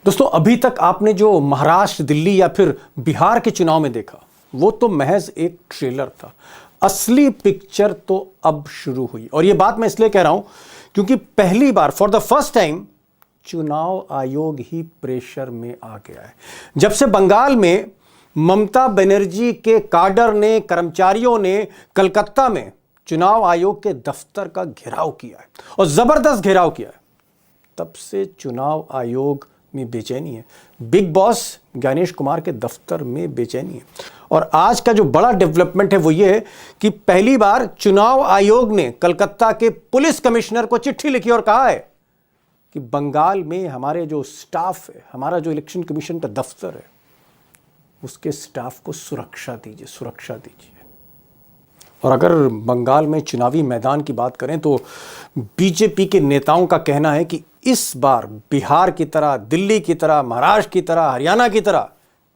दोस्तों, अभी तक आपने जो महाराष्ट्र, दिल्ली या फिर बिहार के चुनाव में देखा वो तो महज एक ट्रेलर था। असली पिक्चर तो अब शुरू हुई। और ये बात मैं इसलिए कह रहा हूं क्योंकि पहली बार फॉर द फर्स्ट टाइम चुनाव आयोग ही प्रेशर में आ गया है। जब से बंगाल में ममता बनर्जी के काडर ने, कर्मचारियों ने कलकत्ता में चुनाव आयोग के दफ्तर का घेराव किया है और जबरदस्त घेराव किया है, तब से चुनाव आयोग में बेचैनी है। बिग बॉस ज्ञानेश कुमार के दफ्तर में बेचैनी है। और आज का जो बड़ा डेवलपमेंट है वो ये है कि पहली बार चुनाव आयोग ने कलकत्ता के पुलिस कमिश्नर को चिट्ठी लिखी और कहा है कि बंगाल में हमारे जो स्टाफ है, हमारा जो इलेक्शन कमीशन का दफ्तर है, उसके स्टाफ को सुरक्षा दीजिए, सुरक्षा दीजिए। और अगर बंगाल में चुनावी मैदान की बात करें तो बीजेपी के नेताओं का कहना है कि इस बार बिहार की तरह, दिल्ली की तरह, महाराष्ट्र की तरह, हरियाणा की तरह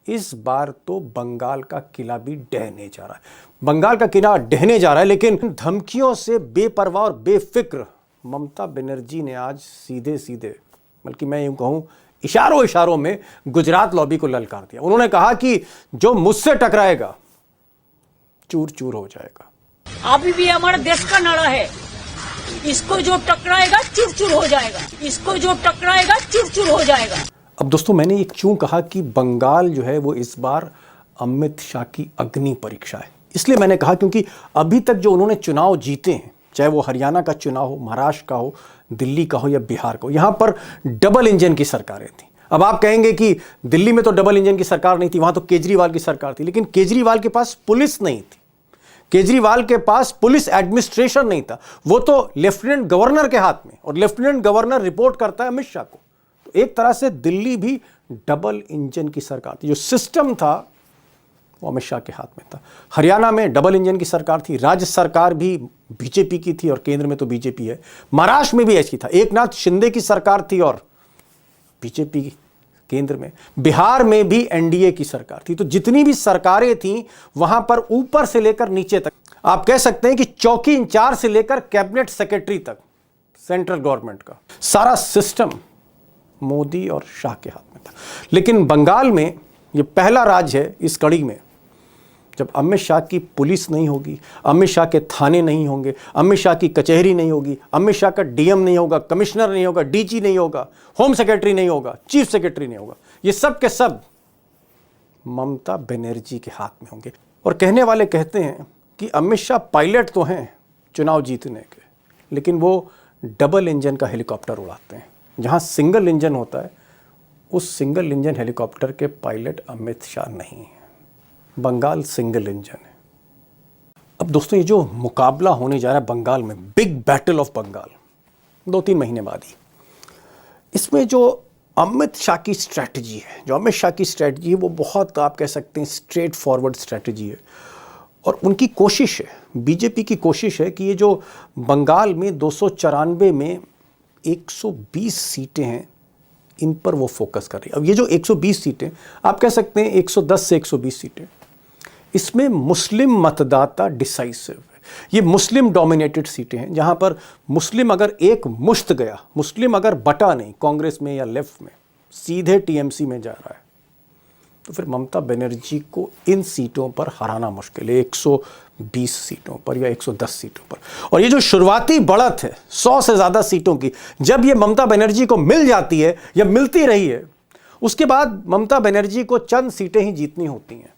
इस बार तो बंगाल का किला भी ढहने जा रहा है। बंगाल का किला ढहने जा रहा है, लेकिन धमकियों से बेपरवाह और बेफिक्र ममता बनर्जी ने आज सीधे सीधे, बल्कि मैं यूं कहूं इशारों इशारों में गुजरात लॉबी को ललकार दिया। उन्होंने कहा कि जो मुझसे टकराएगा चूर चूर हो जाएगा। अभी भी हमारे देश का नारा है, इसको जो टकराएगा चूर चूर हो जाएगा, इसको जो टकराएगा चूर चूर हो जाएगा। अब दोस्तों, मैंने ये क्यों कहा कि बंगाल जो है वो इस बार अमित शाह की अग्नि परीक्षा है, इसलिए मैंने कहा क्योंकि अभी तक जो उन्होंने चुनाव जीते हैं, चाहे वो हरियाणा का चुनाव हो, महाराष्ट्र का हो, दिल्ली का हो या बिहार का हो, यहां पर डबल इंजन की सरकारें थी। अब आप कहेंगे कि दिल्ली में तो डबल इंजन की सरकार नहीं थी, वहां तो केजरीवाल की सरकार थी, लेकिन केजरीवाल के पास पुलिस नहीं थी, केजरीवाल के पास पुलिस एडमिनिस्ट्रेशन नहीं था, वो तो लेफ्टिनेंट गवर्नर के हाथ में, और लेफ्टिनेंट गवर्नर रिपोर्ट करता है अमित शाह को। तो एक तरह से दिल्ली भी डबल इंजन की सरकार थी, जो सिस्टम था वो अमित शाह के हाथ में था। हरियाणा में डबल इंजन की सरकार थी, राज्य सरकार भी बीजेपी की थी और केंद्र में तो बीजेपी है। महाराष्ट्र में भी ऐसी था, एकनाथ शिंदे की सरकार थी और बीजेपी केंद्र में। बिहार में भी एनडीए की सरकार थी। तो जितनी भी सरकारें थीं वहां पर ऊपर से लेकर नीचे तक, आप कह सकते हैं कि चौकी इंचार्ज से लेकर कैबिनेट सेक्रेटरी तक, सेंट्रल गवर्नमेंट का सारा सिस्टम मोदी और शाह के हाथ में था। लेकिन बंगाल में यह पहला राज्य है इस कड़ी में जब अमित शाह की पुलिस नहीं होगी, अमित शाह के थाने नहीं होंगे, अमित शाह की कचहरी नहीं होगी, अमित शाह का डीएम नहीं होगा, कमिश्नर नहीं होगा, डीजी नहीं होगा, होम सेक्रेटरी नहीं होगा, चीफ सेक्रेटरी नहीं होगा। ये सब के सब ममता बनर्जी के हाथ में होंगे। और कहने वाले कहते हैं कि अमित शाह पायलट तो हैं चुनाव जीतने के, लेकिन वो डबल इंजन का हेलीकॉप्टर उड़ाते हैं। जहां सिंगल इंजन होता है, उस सिंगल इंजन हेलीकॉप्टर के पायलट अमित शाह नहीं है। बंगाल सिंगल इंजन है। अब दोस्तों, ये जो मुकाबला होने जा रहा है बंगाल में, बिग बैटल ऑफ बंगाल, 2-3 महीने बाद ही, इसमें जो अमित शाह की स्ट्रैटेजी है, वो बहुत, आप कह सकते हैं, स्ट्रेट फॉरवर्ड स्ट्रैटेजी है। और उनकी कोशिश है, बीजेपी की कोशिश है कि ये जो बंगाल में 294 में 120 सीटें हैं, इन पर वो फोकस कर रही है। अब ये जो 120 सीटें, आप कह सकते हैं 110 से 120 सीटें, इसमें मुस्लिम मतदाता डिसाइसिव है। ये मुस्लिम डोमिनेटेड सीटें हैं, जहां पर मुस्लिम अगर एक मुश्त गया, मुस्लिम अगर बटा नहीं कांग्रेस में या लेफ्ट में, सीधे टीएमसी में जा रहा है, तो फिर ममता बनर्जी को इन सीटों पर हराना मुश्किल है, 120 सीटों पर या 110 सीटों पर। और ये जो शुरुआती बढ़त है 100 से ज़्यादा सीटों की, जब ये ममता बनर्जी को मिल जाती है या मिलती रही है, उसके बाद ममता बनर्जी को चंद सीटें ही जीतनी होती हैं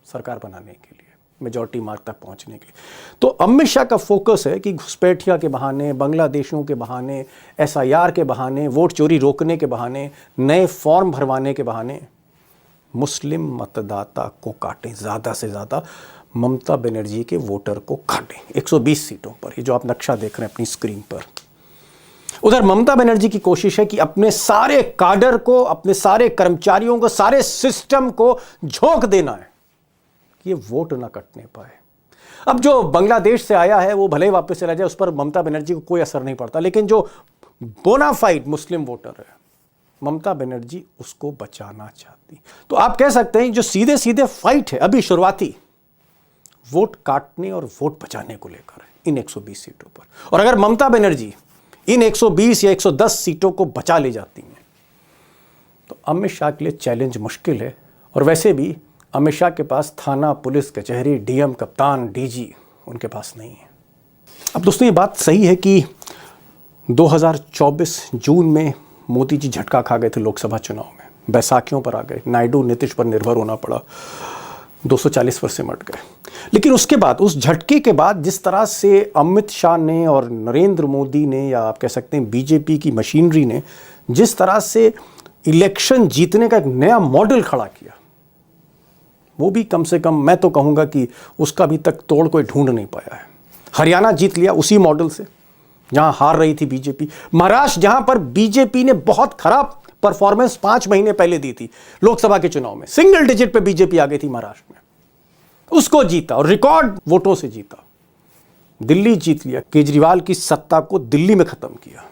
सरकार बनाने के लिए, मेजॉरिटी मार्क तक पहुंचने के लिए। तो अमित शाह का फोकस है कि घुसपैठिया के बहाने, बांग्लादेशियों के बहाने, एसआईआर के बहाने, वोट चोरी रोकने के बहाने, नए फॉर्म भरवाने के बहाने मुस्लिम मतदाता को काटें, ज़्यादा से ज़्यादा ममता बनर्जी के वोटर को काटें 120 सीटों पर, ये जो आप नक्शा देख रहे हैं अपनी स्क्रीन पर। उधर ममता बनर्जी की कोशिश है कि अपने सारे काडर को, अपने सारे कर्मचारियों को, सारे सिस्टम को झोंक देना है कि ये वोट ना कटने पाए। अब जो बांग्लादेश से आया है वो भले ही वापस चला जाए, उस पर ममता बनर्जी को कोई असर नहीं पड़ता, लेकिन जो बोनाफाइड मुस्लिम वोटर है, ममता बनर्जी उसको बचाना चाहती। तो आप कह सकते हैं जो सीधे सीधे फाइट है अभी शुरुआती, वोट काटने और वोट बचाने को लेकर इन 120 सीटों पर। और अगर ममता बनर्जी इन 120 या 110 सीटों को बचा ले जाती हैं, तो अमित शाह के लिए चैलेंज मुश्किल है। और वैसे भी अमित शाह के पास थाना, पुलिस, कचहरी, डीएम, कप्तान, डीजी उनके पास नहीं है। अब दोस्तों ये बात सही है कि 2024 जून में मोदी जी झटका खा गए थे लोकसभा चुनाव में, बैसाखियों पर आ गए, नायडू नीतीश पर निर्भर होना पड़ा, 240 पर सिमट गए। लेकिन उसके बाद, उस झटके के बाद जिस तरह से अमित शाह ने और नरेंद्र मोदी ने, या आप कह सकते हैं बीजेपी की मशीनरी ने जिस तरह से इलेक्शन जीतने का एक नया मॉडल खड़ा किया, वो भी कम से कम मैं तो कहूँगा कि उसका अभी तक तोड़ कोई ढूंढ नहीं पाया है। हरियाणा जीत लिया उसी मॉडल से जहां हार रही थी बीजेपी। महाराष्ट्र, जहां पर बीजेपी ने बहुत खराब परफॉर्मेंस 5 महीने पहले दी थी लोकसभा के चुनाव में, सिंगल डिजिट पे बीजेपी आ गई थी महाराष्ट्र में, उसको जीता और रिकॉर्ड वोटों से जीता। दिल्ली जीत लिया, केजरीवाल की सत्ता को दिल्ली में खत्म किया।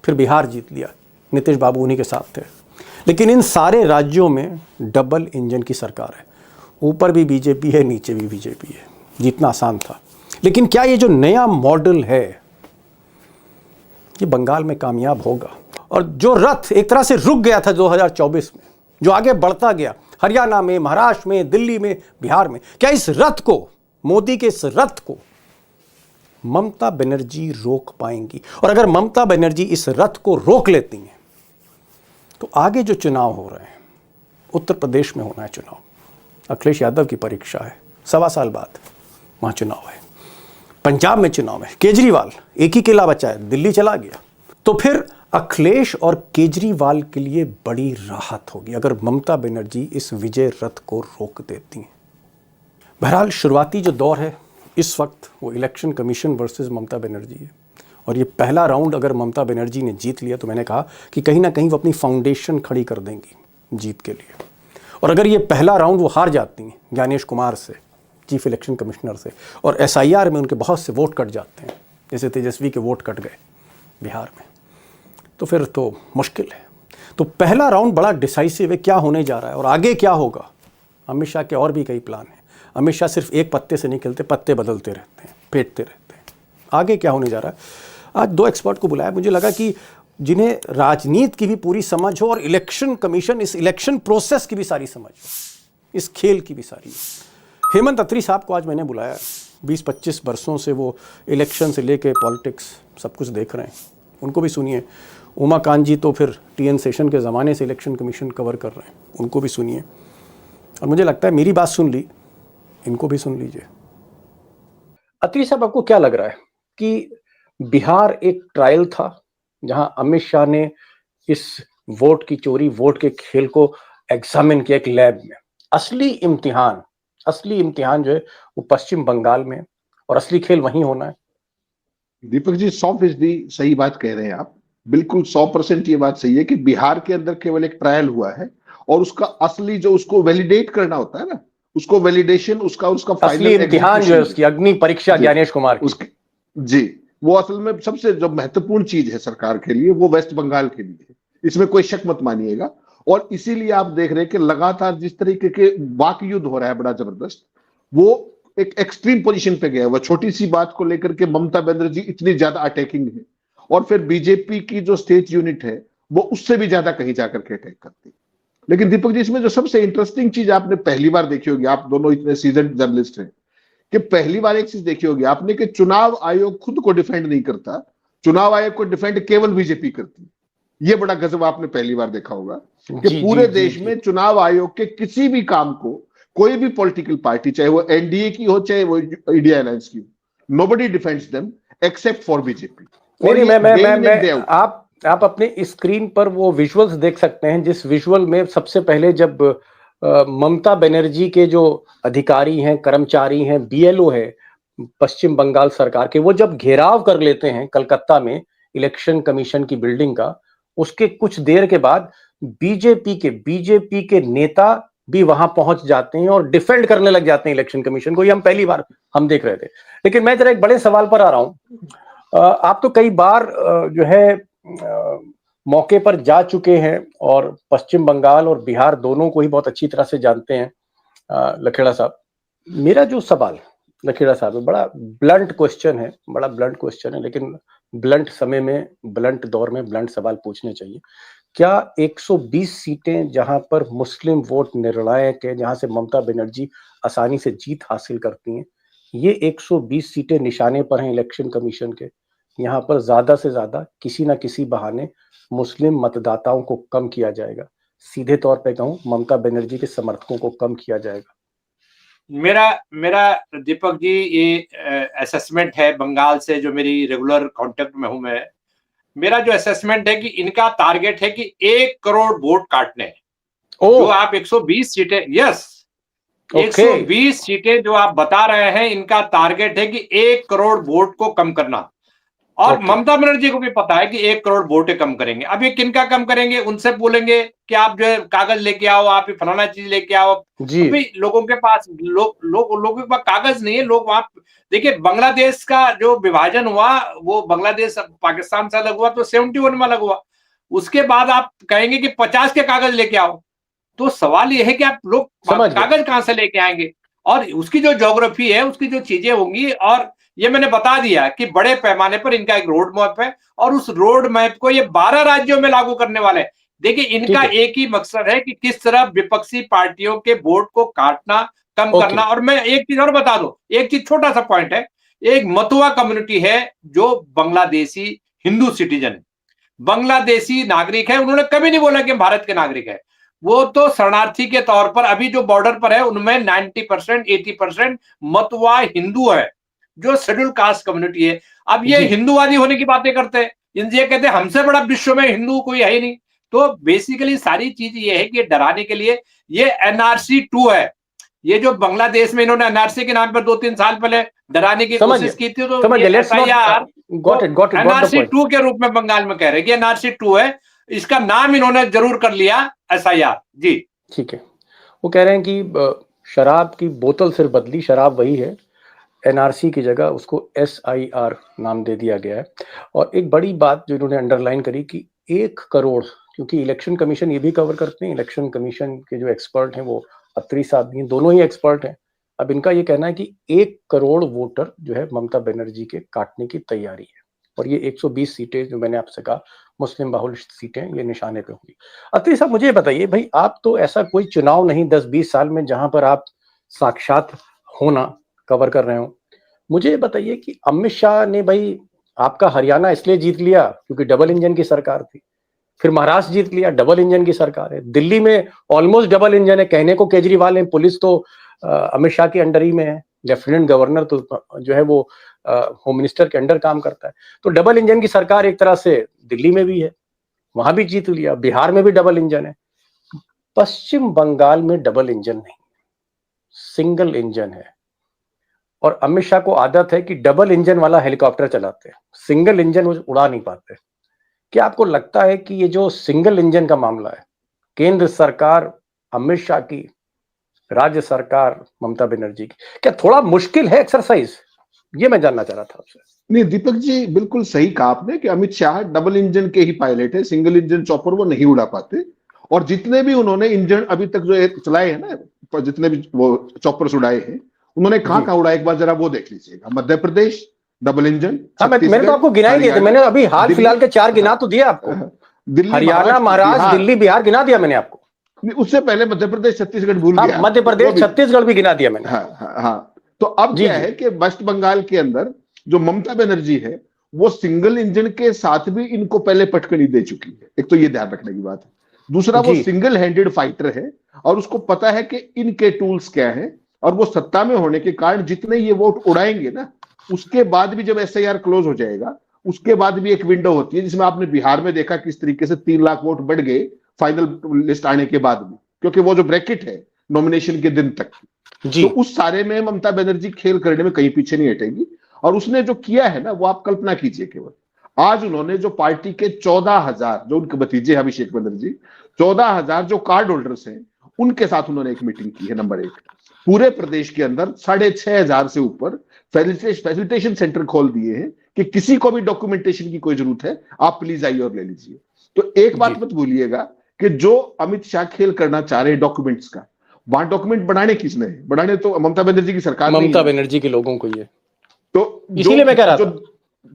फिर बिहार जीत लिया, नीतीश बाबू उन्हीं के साथ थे। लेकिन इन सारे राज्यों में डबल इंजन की सरकार है, ऊपर भी बीजेपी है, नीचे भी बीजेपी है। जीतना आसान था। लेकिन क्या ये जो नया मॉडल है ये बंगाल में कामयाब होगा? और जो रथ एक तरह से रुक गया था 2024 में, जो आगे बढ़ता गया हरियाणा में, महाराष्ट्र में, दिल्ली में, बिहार में, क्या इस रथ को, मोदी के इस रथ को ममता बनर्जी रोक पाएंगी? और अगर ममता बनर्जी इस रथ को रोक लेती हैं तो आगे जो चुनाव हो रहे हैं, उत्तर प्रदेश में होना है चुनाव, अखिलेश यादव की परीक्षा है, 1.25 साल बाद वहां चुनाव है। पंजाब में चुनाव है, केजरीवाल एक ही किला बचा है, दिल्ली चला गया। तो फिर अखिलेश और केजरीवाल के लिए बड़ी राहत होगी अगर ममता बनर्जी इस विजय रथ को रोक देती हैं। बहरहाल शुरुआती जो दौर है इस वक्त वो election commission versus Mamata Banerjee है। और ये पहला राउंड अगर ममता बनर्जी ने जीत लिया तो मैंने कहा कि कहीं ना कहीं वो अपनी फाउंडेशन खड़ी कर देंगी जीत के लिए। और अगर ये पहला राउंड वो हार जाती हैं ज्ञानेश कुमार से, चीफ इलेक्शन कमिश्नर से, और एसआईआर में उनके बहुत से वोट कट जाते हैं, जैसे तेजस्वी के वोट कट गए बिहार में, तो फिर तो मुश्किल है। तो पहला राउंड बड़ा डिसाइसिव है, क्या होने जा रहा है और आगे क्या होगा। अमित शाह के और भी कई प्लान हैं। अमित शाह सिर्फ एक पत्ते से नहीं खेलते, पत्ते बदलते रहते हैं, फेंटते रहते हैं। आगे क्या होने जा रहा है। आज 2 एक्सपर्ट को बुलाया, मुझे लगा कि जिन्हें राजनीति की भी पूरी समझ हो और इलेक्शन कमीशन, इस इलेक्शन प्रोसेस की भी सारी समझ हो, इस खेल की भी सारी। हेमंत अत्री साहब को आज मैंने बुलाया। 20-25 वर्षों से वो इलेक्शन से लेके पॉलिटिक्स सब कुछ देख रहे हैं, उनको भी सुनिए। उमाकांत जी तो फिर टीएन सेशन के ज़माने से इलेक्शन कमीशन कवर कर रहे हैं, उनको भी सुनिए। और मुझे लगता है मेरी बात सुन ली, इनको भी सुन लीजिए। अत्री साहब, आपको क्या लग रहा है कि बिहार एक ट्रायल था जहां अमित शाह ने इस वोट की चोरी, वोट के खेल को एग्जामिन किया एक लैब में? असली इम्तिहान जो है वो पश्चिम बंगाल में, और असली खेल वहीं होना है। दीपक जी 100% सही बात कह रहे हैं आप, बिल्कुल 100% ये बात सही है कि बिहार के अंदर केवल एक ट्रायल हुआ है और उसका असली जो उसको वैलिडेट करना होता है ना, उसको वैलिडेशन, उसका असली इम्तिहान जो है उसकी अग्नि परीक्षा ज्ञानेश कुमार की, उसकी जी, वो असल में सबसे जो महत्वपूर्ण चीज है सरकार के लिए, वो वेस्ट बंगाल के लिए, इसमें कोई शक मत मानिएगा। और इसीलिए आप देख रहे हैं कि लगातार जिस तरीके के वाक युद्ध हो रहा है बड़ा जबरदस्त, वो एक एक्सट्रीम पोजीशन पे गया। वह छोटी सी बात को लेकर के ममता बनर्जी इतनी ज्यादा अटैकिंग है, और फिर बीजेपी की जो स्टेट यूनिट है वो उससे भी ज्यादा कहीं जाकर के अटैक करती है। लेकिन दीपक जी, इसमें जो सबसे इंटरेस्टिंग चीज आपने पहली बार देखी होगी, आप दोनों इतने सीजन्ड जर्नलिस्ट हैं, कि पहली बार एक चीज देखी होगी आपने कि चुनाव आयोग खुद को डिफेंड नहीं करता, चुनाव आयोग को डिफेंड केवल बीजेपी करती है। ये बड़ा गजब आपने पहली बार देखा होगा कि पूरे देश में चुनाव आयोग के किसी भी काम को कोई भी पॉलिटिकल पार्टी, चाहे वो एनडीए की हो चाहे वो इंडिया अलायंस की हो, nobody defends them except for BJP. आप अपने स्क्रीन पर वो विजुअल्स देख सकते हैं, जिस विजुअल में सबसे पहले जब ममता बनर्जी के जो अधिकारी हैं, कर्मचारी हैं, बीएलओ है पश्चिम बंगाल सरकार के, वो जब घेराव कर लेते हैं कलकत्ता में इलेक्शन कमीशन की बिल्डिंग का, उसके कुछ देर के बाद बीजेपी के नेता भी वहां पहुंच जाते हैं और डिफेंड करने लग जाते हैं इलेक्शन कमीशन को। ये हम पहली बार हम देख रहे थे। लेकिन मैं जरा एक बड़े सवाल पर आ रहा हूं। आप तो कई बार जो है मौके पर जा चुके हैं और पश्चिम बंगाल और बिहार दोनों को ही बहुत अच्छी तरह से जानते हैं। लखेड़ा साहब, मेरा जो सवाल लखेड़ा साहब बड़ा ब्लंट क्वेश्चन है, लेकिन ब्लंट समय में, ब्लंट दौर में ब्लंट सवाल पूछने चाहिए क्या 120 सीटें जहां पर मुस्लिम वोट निर्णायक है, जहां से ममता बनर्जी आसानी से जीत हासिल करती हैं, ये 120 सीटें निशाने पर हैं इलेक्शन कमीशन के। यहाँ पर ज्यादा से ज्यादा किसी ना किसी बहाने मुस्लिम मतदाताओं को कम किया जाएगा, सीधे तौर पे कहूं ममता बनर्जी के समर्थकों को कम किया जाएगा। मेरा मेरा दीपक जी ये असेसमेंट है बंगाल से, जो मेरी रेगुलर कांटेक्ट में हूं मैं, मेरा जो असेसमेंट है कि इनका टारगेट है कि 1 करोड़ वोट काटने हैं। जो आप 120 सीटें, यस, 120 सीटें जो आप बता रहे हैं, इनका टारगेट है कि 1 करोड़ वोट को कम करना। और ममता बनर्जी को भी पता है कि 1 करोड़ वोट कम करेंगे। अब ये किनका कम करेंगे? उनसे बोलेंगे कि आप जो है कागज लेके आओ, आप फलाना चीज लेके आओ। अभी लोगों के पास लोगों के पास कागज नहीं है। लोग वहां देखिए, बांग्लादेश का जो विभाजन हुआ, वो बांग्लादेश पाकिस्तान से अलग हुआ तो 71 में अलग हुआ। उसके बाद आप कहेंगे कि 50 के कागज लेके आओ, तो सवाल ये है कि आप लोग कागज कहां से लेके आएंगे? और उसकी जो ज्योग्राफी है, उसकी जो चीजें होंगी, और ये मैंने बता दिया कि बड़े पैमाने पर इनका एक रोड मैप है, और उस रोड मैप को ये 12 राज्यों में लागू करने वाले हैं। देखिए, इनका एक ही मकसद है कि किस तरह विपक्षी पार्टियों के वोट को काटना, कम करना। और मैं एक चीज और बता दूं, एक चीज, छोटा सा पॉइंट है। एक मतुआ कम्युनिटी है जो बांग्लादेशी हिंदू सिटीजन है, बांग्लादेशी नागरिक है। उन्होंने कभी नहीं बोला कि भारत के नागरिक है। वो तो शरणार्थी के तौर पर अभी जो बॉर्डर पर है, उनमें 90% 80% मतुआ हिंदू है, जो शेड्यूल कास्ट कम्युनिटी है। अब ये हिंदूवादी होने की बातें करते हैं, ये कहते हैं हमसे बड़ा विश्व में हिंदू कोई है ही नहीं। तो बेसिकली सारी चीज ये है कि डराने के लिए ये NRC 2 है। ये जो बांग्लादेश में इन्होंने NRC के नाम पर 2-3 साल पहले डराने की कोशिश की थी, तो NRC 2 के रूप में बंगाल में कह रहे हैं कि NRC 2 है। इसका नाम इन्होंने जरूर कर लिया SIR। जी ठीक है, वो कह रहे हैं कि शराब की बोतल सिर्फ बदली, शराब वही है, NRC की जगह उसको SIR नाम दे दिया गया है। और एक बड़ी बात जो इन्होंने अंडरलाइन करी कि 1 करोड़, क्योंकि इलेक्शन कमीशन ये भी कवर करते हैं, इलेक्शन कमीशन के जो एक्सपर्ट हैं वो अत्री साहब भी हैं, दोनों ही एक्सपर्ट हैं। अब इनका ये कहना है कि 1 करोड़ वोटर जो है ममता बनर्जी के काटने की तैयारी है, और ये 120 सीटें जो मैंने आपसे कहा मुस्लिम बाहुल सीटें, ये निशाने पे होंगी। अत्री साहब, मुझे बताइए भाई, आप तो ऐसा कोई चुनाव नहीं 10-20 साल में जहां पर आप साक्षात होना कवर कर रहे हो, मुझे बताइए कि अमित शाह ने भाई आपका हरियाणा इसलिए जीत लिया क्योंकि डबल इंजन की सरकार थी, फिर महाराष्ट्र जीत लिया, डबल इंजन की सरकार है, दिल्ली में ऑलमोस्ट डबल इंजन है, कहने को केजरीवाल है, पुलिस तो अमित शाह के अंडर ही में है, लेफ्टिनेंट गवर्नर तो जो है वो होम मिनिस्टर के अंडर काम करता है। तो डबल इंजन की सरकार एक तरह से दिल्ली में भी है, वहां भी जीत लिया, बिहार में भी डबल इंजन है। पश्चिम बंगाल में डबल इंजन नहीं, सिंगल इंजन है, और अमित शाह को आदत है कि डबल इंजन वाला हेलीकॉप्टर चलाते हैं, सिंगल इंजन वो उड़ा नहीं पाते। क्या आपको लगता है कि ये जो सिंगल इंजन का मामला है, केंद्र सरकार अमित शाह की, राज्य सरकार ममता बनर्जी की, क्या थोड़ा मुश्किल है एक्सरसाइज? ये मैं जानना चाह रहा था आपसे। नहीं दीपक जी, बिल्कुल सही कहा आपने कि अमित शाह डबल इंजन के ही पायलट है, सिंगल इंजन चॉपर वो नहीं उड़ा पाते। और जितने भी उन्होंने इंजन अभी तक जो चलाए हैं ना, जितने भी वो चॉपर्स उड़ाए हैं, उन्होंने कहां उड़ाए, एक बार जरा वो देख लीजिएगा। मध्य प्रदेश डबल इंजन, मैंने तो आपको गिना ही दिए थे, मैंने अभी हाल फिलहाल के 4 गिना तो दिया आपको, हरियाणा, महाराष्ट्र, दिल्ली, बिहार गिना दिया मैंने आपको। उससे पहले मध्य प्रदेश, छत्तीसगढ़ भूल गया, मध्य प्रदेश, छत्तीसगढ़ भी गिना दिया मैंने। हाँ। तो अब क्या है कि वेस्ट बंगाल के अंदर जो ममता बनर्जी है, वो सिंगल इंजन के साथ भी इनको पहले पटकनी दे चुकी है। एक तो ये ध्यान रखने की बात है। दूसरा, वो सिंगल हैंडेड फाइटर है और उसको पता है कि इनके टूल्स क्या है, और वो सत्ता में होने के कारण जितने ये वोट उड़ाएंगे ना, उसके बाद भी जब SIR क्लोज हो जाएगा, उसके बाद भी एक विंडो होती है, जिसमें आपने बिहार में देखा किस तरीके से 3 लाख वोट बढ़ गए फाइनल लिस्ट आने के बाद भी, क्योंकि वो जो ब्रैकेट है नॉमिनेशन के दिन तक, तो उस सारे में ममता बनर्जी खेल करने में कहीं पीछे नहीं हटेगी। और उसने जो किया है ना, वो आप कल्पना कीजिए। केवल आज उन्होंने जो पार्टी के 14,000 जो उनके भतीजे अभिषेक बनर्जी, 14,000 जो कार्ड होल्डर्स हैं, उनके साथ उन्होंने एक मीटिंग की है। नंबर 1, पूरे प्रदेश के अंदर 6,500 से ऊपर फैसिलिटेशन सेंटर खोल दिए हैं कि किसी को भी डॉक्यूमेंटेशन की कोई जरूरत है, आप प्लीज आइए और ले लीजिए। तो एक बात मत भूलिएगा कि जो अमित शाह खेल करना चाह रहे हैं डॉक्यूमेंट्स का, वहां डॉक्यूमेंट बनाने किसने है? बनाने तो ममता बनर्जी की सरकार, ममता बनर्जी के लोगों को। ये तो इसीलिए मैं कह रहा था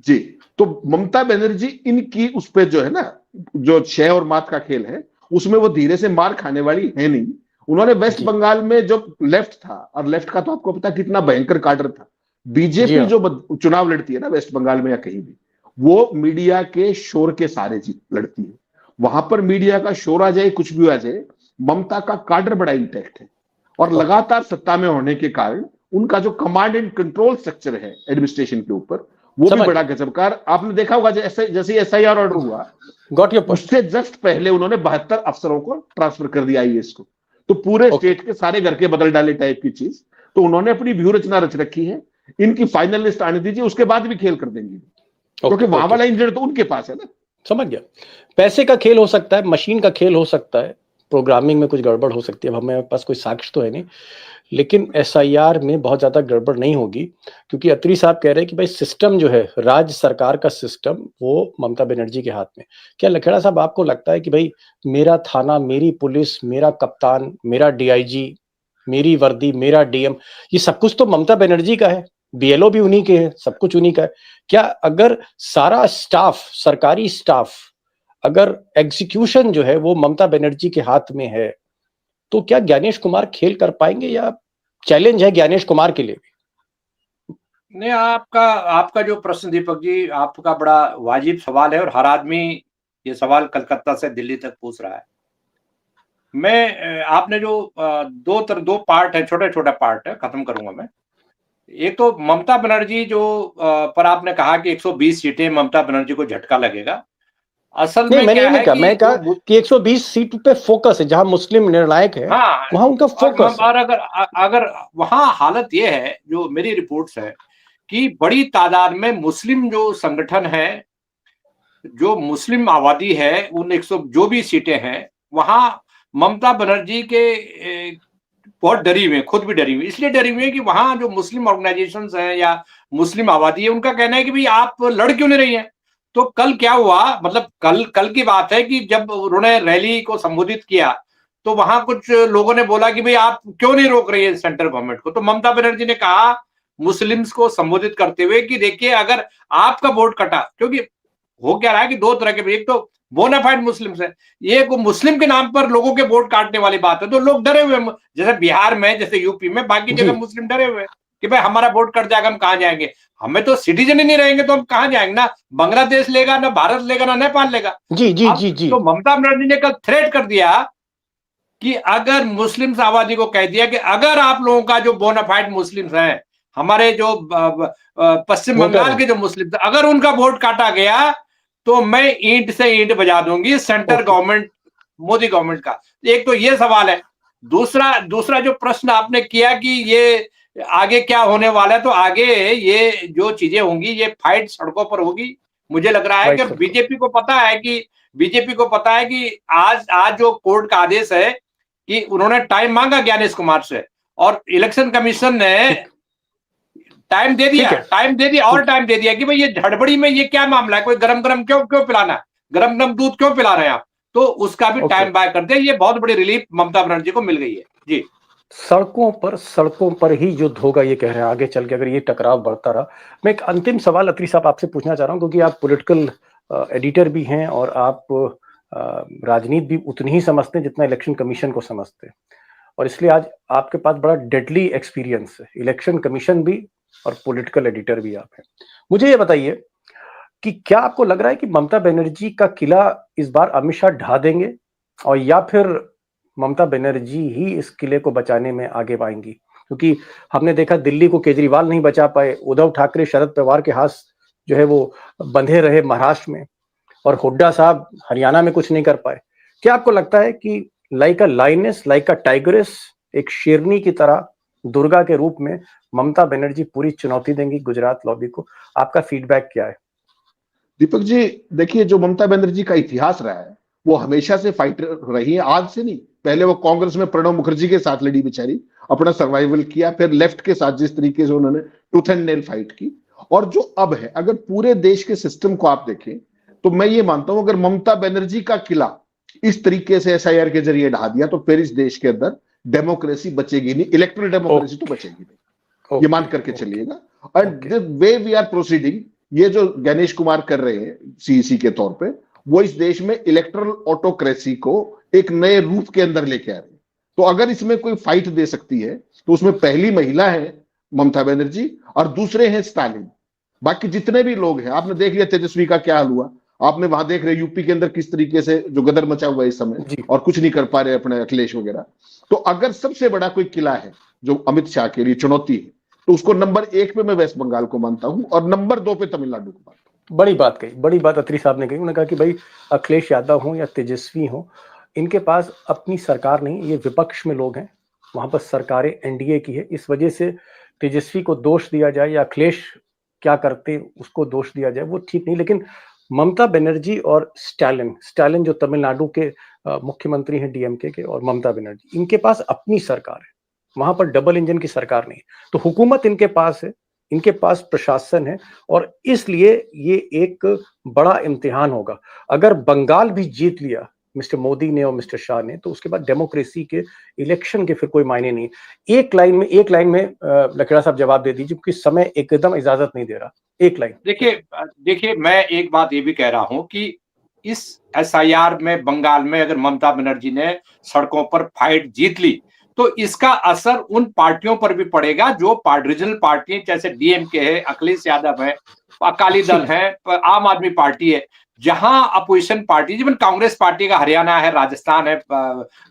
जी, तो ममता बनर्जी इनकी उस पर जो है ना, जो छह और मात का खेल है उसमें वो धीरे से मार खाने वाली है नहीं। उन्होंने वेस्ट बंगाल में जो लेफ्ट था, और लेफ्ट का तो आपको पता कितना भयंकर काडर था, बीजेपी जो चुनाव लड़ती है ना वेस्ट बंगाल में या कहीं भी, वो मीडिया के शोर के सहारे जीत लड़ती है। वहां पर मीडिया का शोर आ जाए, कुछ भी आ जाए, ममता का काडर बड़ा इंटैक्ट है, और लगातार सत्ता में होने के कारण उनका जो कमांड एंड कंट्रोल स्ट्रक्चर है एडमिनिस्ट्रेशन के ऊपर, वो भी बड़ा गजबकार। आपने देखा होगा जैसे एसआईआर ऑर्डर हुआ, उससे जस्ट पहले उन्होंने 72 अफसरों को ट्रांसफर कर दिया आईएएस को, तो पूरे स्टेट के सारे घर के बदल डाले टाइप की चीज। तो उन्होंने अपनी व्यू रचना रच रखी है। इनकी फाइनल लिस्ट आने दीजिए, उसके बाद भी खेल कर देंगे, क्योंकि वहां वाला इंजन तो उनके पास है ना। समझ गया। पैसे का खेल हो सकता है, मशीन का खेल हो सकता है, प्रोग्रामिंग में कुछ गड़बड़ हो सकती है, अब हमारे पास कोई साक्ष्य तो है नहीं, लेकिन एसआईआर में बहुत ज्यादा गड़बड़ नहीं होगी, क्योंकि अत्री साहब कह रहे हैं कि भाई सिस्टम जो है, राज्य सरकार का सिस्टम, वो ममता बनर्जी के हाथ में। क्या लखेड़ा साहब आपको लगता है कि भाई मेरा थाना, मेरी पुलिस, मेरा कप्तान, मेरा डीआईजी, मेरी वर्दी, मेरा डीएम, ये सब कुछ तो ममता बनर्जी का है, बीएलओ भी उन्हीं के हैं, सब कुछ उन्हीं का है। क्या अगर सारा स्टाफ, सरकारी स्टाफ, अगर एग्जीक्यूशन जो है वो ममता बनर्जी के हाथ में है, तो क्या ज्ञानेश कुमार खेल कर पाएंगे, या चैलेंज है ज्ञानेश कुमार के लिए भी? नहीं, आपका जो प्रश्न दीपक जी, आपका बड़ा वाजिब सवाल है, और हर आदमी ये सवाल कलकत्ता से दिल्ली तक पूछ रहा है। आपने जो दो पार्ट है, छोटे छोटे पार्ट है, खत्म करूंगा मैं। एक तो ममता बनर्जी जो पर आपने कहा कि 120 सीटें ममता बनर्जी को झटका लगेगा। असल में मैंने नहीं कहा, मैं कहा कि 120 सीट पे फोकस है, जहां मुस्लिम निर्णायक है, हाँ, वहां उनका फोकस है। और अगर वहां हालत ये है, जो मेरी रिपोर्ट्स है, कि बड़ी तादाद में मुस्लिम जो संगठन है, जो मुस्लिम आबादी है, उन 100 जो भी सीटें हैं, वहां ममता बनर्जी के बहुत डरी हुई है, खुद भी डरी हुई। इसलिए डरी हुई है कि वहां जो मुस्लिम ऑर्गेनाइजेशंस हैं या मुस्लिम आबादी है, उनका कहना है कि भाई आप लड़ क्यों नहीं रही हैं। तो कल क्या हुआ, मतलब कल की बात है कि जब उन्होंने रैली को संबोधित किया, तो वहां कुछ लोगों ने बोला कि भाई आप क्यों नहीं रोक रही है सेंट्रल गवर्नमेंट को। तो ममता बनर्जी ने कहा मुस्लिम्स को संबोधित करते हुए कि देखिए, अगर आपका वोट कटा, क्योंकि हो क्या रहा है कि दो तरह के, एक तो बोनाफाइड मुस्लिम्स है, ये को मुस्लिम के नाम पर लोगों के वोट काटने वाली बात है, तो लोग डरे हुए हैं, जैसे बिहार में, जैसे यूपी में, बाकी जगह मुस्लिम डरे हुए हैं कि भाई हमारा वोट कट जाएगा, हम कहां जाएंगे, हमें तो सिटीजन ही नहीं रहेंगे तो हम कहां जाएंगे, ना बांग्लादेश लेगा, ना भारत लेगा, ना नेपाल लेगा। जी जी जी जी। तो ममता बनर्जी ने कल थ्रेट कर दिया कि अगर मुस्लिम आबादी को कह दिया कि अगर आप लोगों का जो बोनाफाइड मुस्लिम्स हैं, हमारे जो पश्चिम बंगाल के जो मुस्लिम, अगर उनका वोट काटा गया तो मैं ईंट से ईंट बजा दूंगी सेंटर गवर्नमेंट, मोदी गवर्नमेंट का। एक तो ये सवाल है। दूसरा जो प्रश्न आपने किया कि ये आगे क्या होने वाला है, तो आगे ये जो चीजें होंगी, ये फाइट सड़कों पर होगी। मुझे लग रहा है कि बीजेपी को पता है कि आज जो कोर्ट का आदेश है कि उन्होंने टाइम मांगा ज्ञानेश कुमार से, और इलेक्शन कमीशन ने टाइम दे दिया कि भाई ये हड़बड़ी में ये क्या मामला है, कोई गरम क्यों पिलाना है, गरम दूध क्यों पिला रहे हैं आप, तो उसका भी टाइम बाय करते हैं। ये बहुत बड़ी रिलीफ ममता बनर्जी को मिल गई है जी। सड़कों पर ही युद्ध होगा, ये कह रहे हैं आगे चल के, अगर ये टकराव बढ़ता रहा। मैं एक अंतिम सवाल अत्री साहब आपसे पूछना चाह रहा हूं, क्योंकि आप पॉलिटिकल एडिटर भी हैं और आप राजनीति भी उतनी ही समझते हैं जितना इलेक्शन कमीशन को समझते हैं, और इसलिए आज आपके पास बड़ा डेडली एक्सपीरियंस है, इलेक्शन कमीशन भी और पॉलिटिकल एडिटर भी आप हैं। मुझे ये बताइए कि क्या आपको लग रहा है कि ममता बनर्जी का किला इस बार अमित शाह ढा देंगे, और या फिर ममता बनर्जी ही इस किले को बचाने में आगे आएंगी? क्योंकि हमने देखा दिल्ली को केजरीवाल नहीं बचा पाए, उद्धव ठाकरे, शरद पवार के हाथ जो है वो बंधे रहे महाराष्ट्र में, और हुड्डा साहब हरियाणा में कुछ नहीं कर पाए। क्या आपको लगता है कि like a lioness, like a tigress, एक शेरनी की तरह, दुर्गा के रूप में ममता बनर्जी पूरी चुनौती देंगी गुजरात लॉबी को? आपका फीडबैक क्या है? दीपक जी, देखिए, जो ममता बनर्जी का इतिहास रहा है, वो हमेशा से फाइटर रही है, आज से नहीं। पहले वो कांग्रेस में प्रणब मुखर्जी के साथ लड़ी बेचारी, अपना सर्वाइवल किया, फिर लेफ्ट के साथ जिस तरीके से उन्होंने टूथ एंड नेल फाइट की, और जो अब है, अगर पूरे देश के सिस्टम को आप देखें, तो मैं ये मानता हूं अगर ममता बनर्जी का किला इस तरीके से एसआईआर के जरिए ढा दिया, तो फिर इस देश के अंदर डेमोक्रेसी बचेगी नहीं, इलेक्ट्रल डेमोक्रेसी तो बचेगी नहीं, ये मान करके चलिएगा। और the way we are proceeding, ये जो गणेश कुमार कर रहे हैं सीईसी के तौर पे, वो इस देश में इलेक्टरल ऑटोक्रेसी को एक नए रूप के अंदर लेके आ रही है। तो अगर इसमें कोई फाइट दे सकती है तो उसमें पहली महिला है ममता बनर्जी और दूसरे हैं स्टालिन। बाकी जितने भी लोग हैं, आपने देख लिया तेजस्वी का क्या हाल हुआ, आपने वहां देख रहे यूपी के अंदर किस तरीके से जो गदर मचा हुआ है इस समय और कुछ नहीं कर पा रहे अपने अखिलेश वगैरह। तो अगर सबसे बड़ा कोई किला है जो अमित शाह के लिए चुनौती है तो उसको नंबर 1 पे मैं वेस्ट बंगाल को मानता हूं और नंबर 2 पे तमिलनाडु को मानता हूं। बड़ी बात कही, बड़ी बात अत्री साहब ने कही। उन्होंने कहा कि भाई अखिलेश यादव हो या तेजस्वी हो, इनके पास अपनी सरकार नहीं, ये विपक्ष में लोग हैं, वहां पर सरकारें एनडीए की है। इस वजह से तेजस्वी को दोष दिया जाए या अखिलेश क्या करते उसको दोष दिया जाए, वो ठीक नहीं। लेकिन ममता बनर्जी और स्टालिन जो तमिलनाडु के मुख्यमंत्री हैं डीएमके के, और ममता बनर्जी, इनके पास अपनी सरकार है, वहां पर डबल इंजन की सरकार नहीं। तो हुकूमत इनके पास है, इनके पास प्रशासन है, और इसलिए ये एक बड़ा इम्तिहान होगा। अगर बंगाल भी जीत लिया मिस्टर मोदी ने और मिस्टर शाह ने, तो उसके बाद डेमोक्रेसी के इलेक्शन के फिर कोई मायने नहीं। एक लाइन में लखेड़ा साहब जवाब दे दीजिए, क्योंकि समय एकदम इजाजत नहीं दे रहा। एक लाइन। देखिए मैं एक बात ये भी कह रहा हूं कि इस एसआईआर में बंगाल में अगर ममता बनर्जी ने सड़कों पर फाइट जीत ली तो इसका असर उन पार्टियों पर भी पड़ेगा जो रीजनल पार्टी जैसे डीएमके है, अखिलेश यादव है, अकाली दल है, आम आदमी पार्टी है, जहां अपोजिशन पार्टी जिवन कांग्रेस पार्टी का हरियाणा है, राजस्थान है,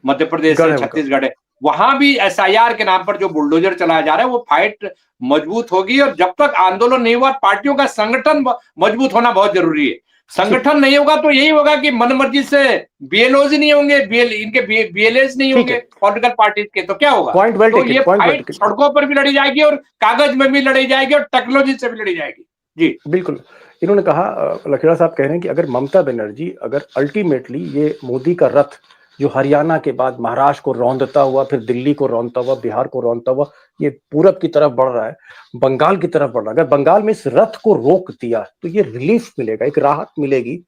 मध्य प्रदेश है, छत्तीसगढ़ है, वहां भी एसआईआर के नाम पर जो बुलडोजर चलाया जा रहा है वो फाइट मजबूत होगी। और जब तक आंदोलन नहीं हुआ, पार्टियों का संगठन मजबूत होना बहुत जरूरी है। संगठन नहीं होगा तो यही होगा कि मनमर्जी से बीएलओज नहीं होंगे, इनके बीएलएज नहीं होंगे पॉलिटिकल पार्टीज के, तो क्या होगा? तो ये फाइट सड़कों पर भी लड़ी जाएगी और कागज में भी लड़ी जाएगी और टेक्नोलॉजी से भी लड़ी जाएगी। जी बिल्कुल। इन्होंने कहा, लखेड़ा साहब कह रहे हैं कि अगर ममता बनर्जी, अगर अल्टीमेटली ये मोदी का रथ जो हरियाणा के बाद महाराष्ट्र को रौंदता हुआ, फिर दिल्ली को रौंदता हुआ, बिहार को रौंदता हुआ, ये पूरब की तरफ बढ़ रहा है, बंगाल की तरफ बढ़ रहा है, अगर बंगाल में इस रथ को रोक दिया तो ये रिलीफ मिलेगा, एक राहत मिलेगी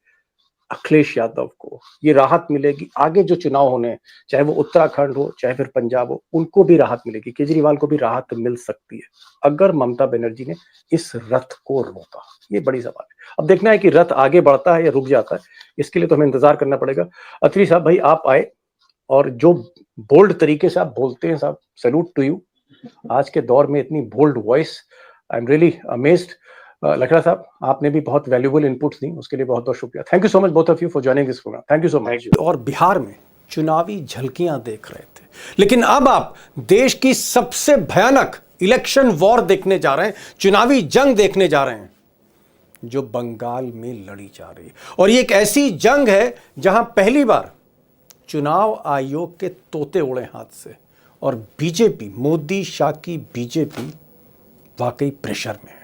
अखिलेश यादव को, ये राहत मिलेगी। आगे जो चुनाव होने, चाहे वो उत्तराखंड हो चाहे फिर पंजाब हो, उनको भी राहत मिलेगी, केजरीवाल को भी राहत मिल सकती है अगर ममता बनर्जी ने इस रथ को रोका। ये बड़ी सवाल है। अब देखना है कि रथ आगे बढ़ता है या रुक जाता है, इसके लिए तो हमें इंतजार करना पड़ेगा। अत्री साहब भाई आप आए और जो बोल्ड तरीके से आप बोलते हैं साहब, सैल्यूट टू यू। आज के दौर में इतनी bold voice, I am really amazed. Lakhera साहब आपने भी बहुत वैल्यूएबल इनपुट्स दी, उसके लिए बहुत बहुत शुक्रिया। Thank you so much both of you for joining this programme. Thank you so much. और बिहार में चुनावी झलकियां देख रहे थे, लेकिन अब आप देश की सबसे भयानक इलेक्शन वॉर देखने जा रहे हैं, चुनावी जंग देखने जा रहे हैं जो बंगाल में लड़ी जा रही है। और ये एक ऐसी जंग है जहां पहली बार चुनाव आयोग के तोते उड़े हाथ से, और बीजेपी, मोदी शाह की बीजेपी वाकई प्रेशर में है।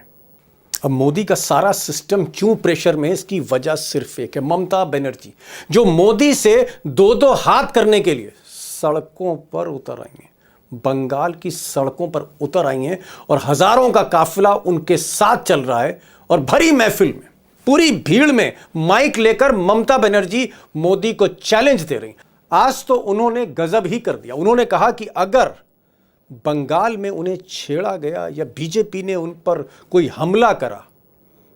अब मोदी का सारा सिस्टम क्यों प्रेशर में है, इसकी वजह सिर्फ एक है, ममता बनर्जी, जो मोदी से दो दो हाथ करने के लिए सड़कों पर उतर आई हैं, बंगाल की सड़कों पर उतर आई हैं, और हजारों का काफिला उनके साथ चल रहा है। और भरी महफिल में, पूरी भीड़ में माइक लेकर ममता बनर्जी मोदी को चैलेंज दे रही। आज तो उन्होंने गजब ही कर दिया। उन्होंने कहा कि अगर बंगाल में उन्हें छेड़ा गया या बीजेपी ने उन पर कोई हमला करा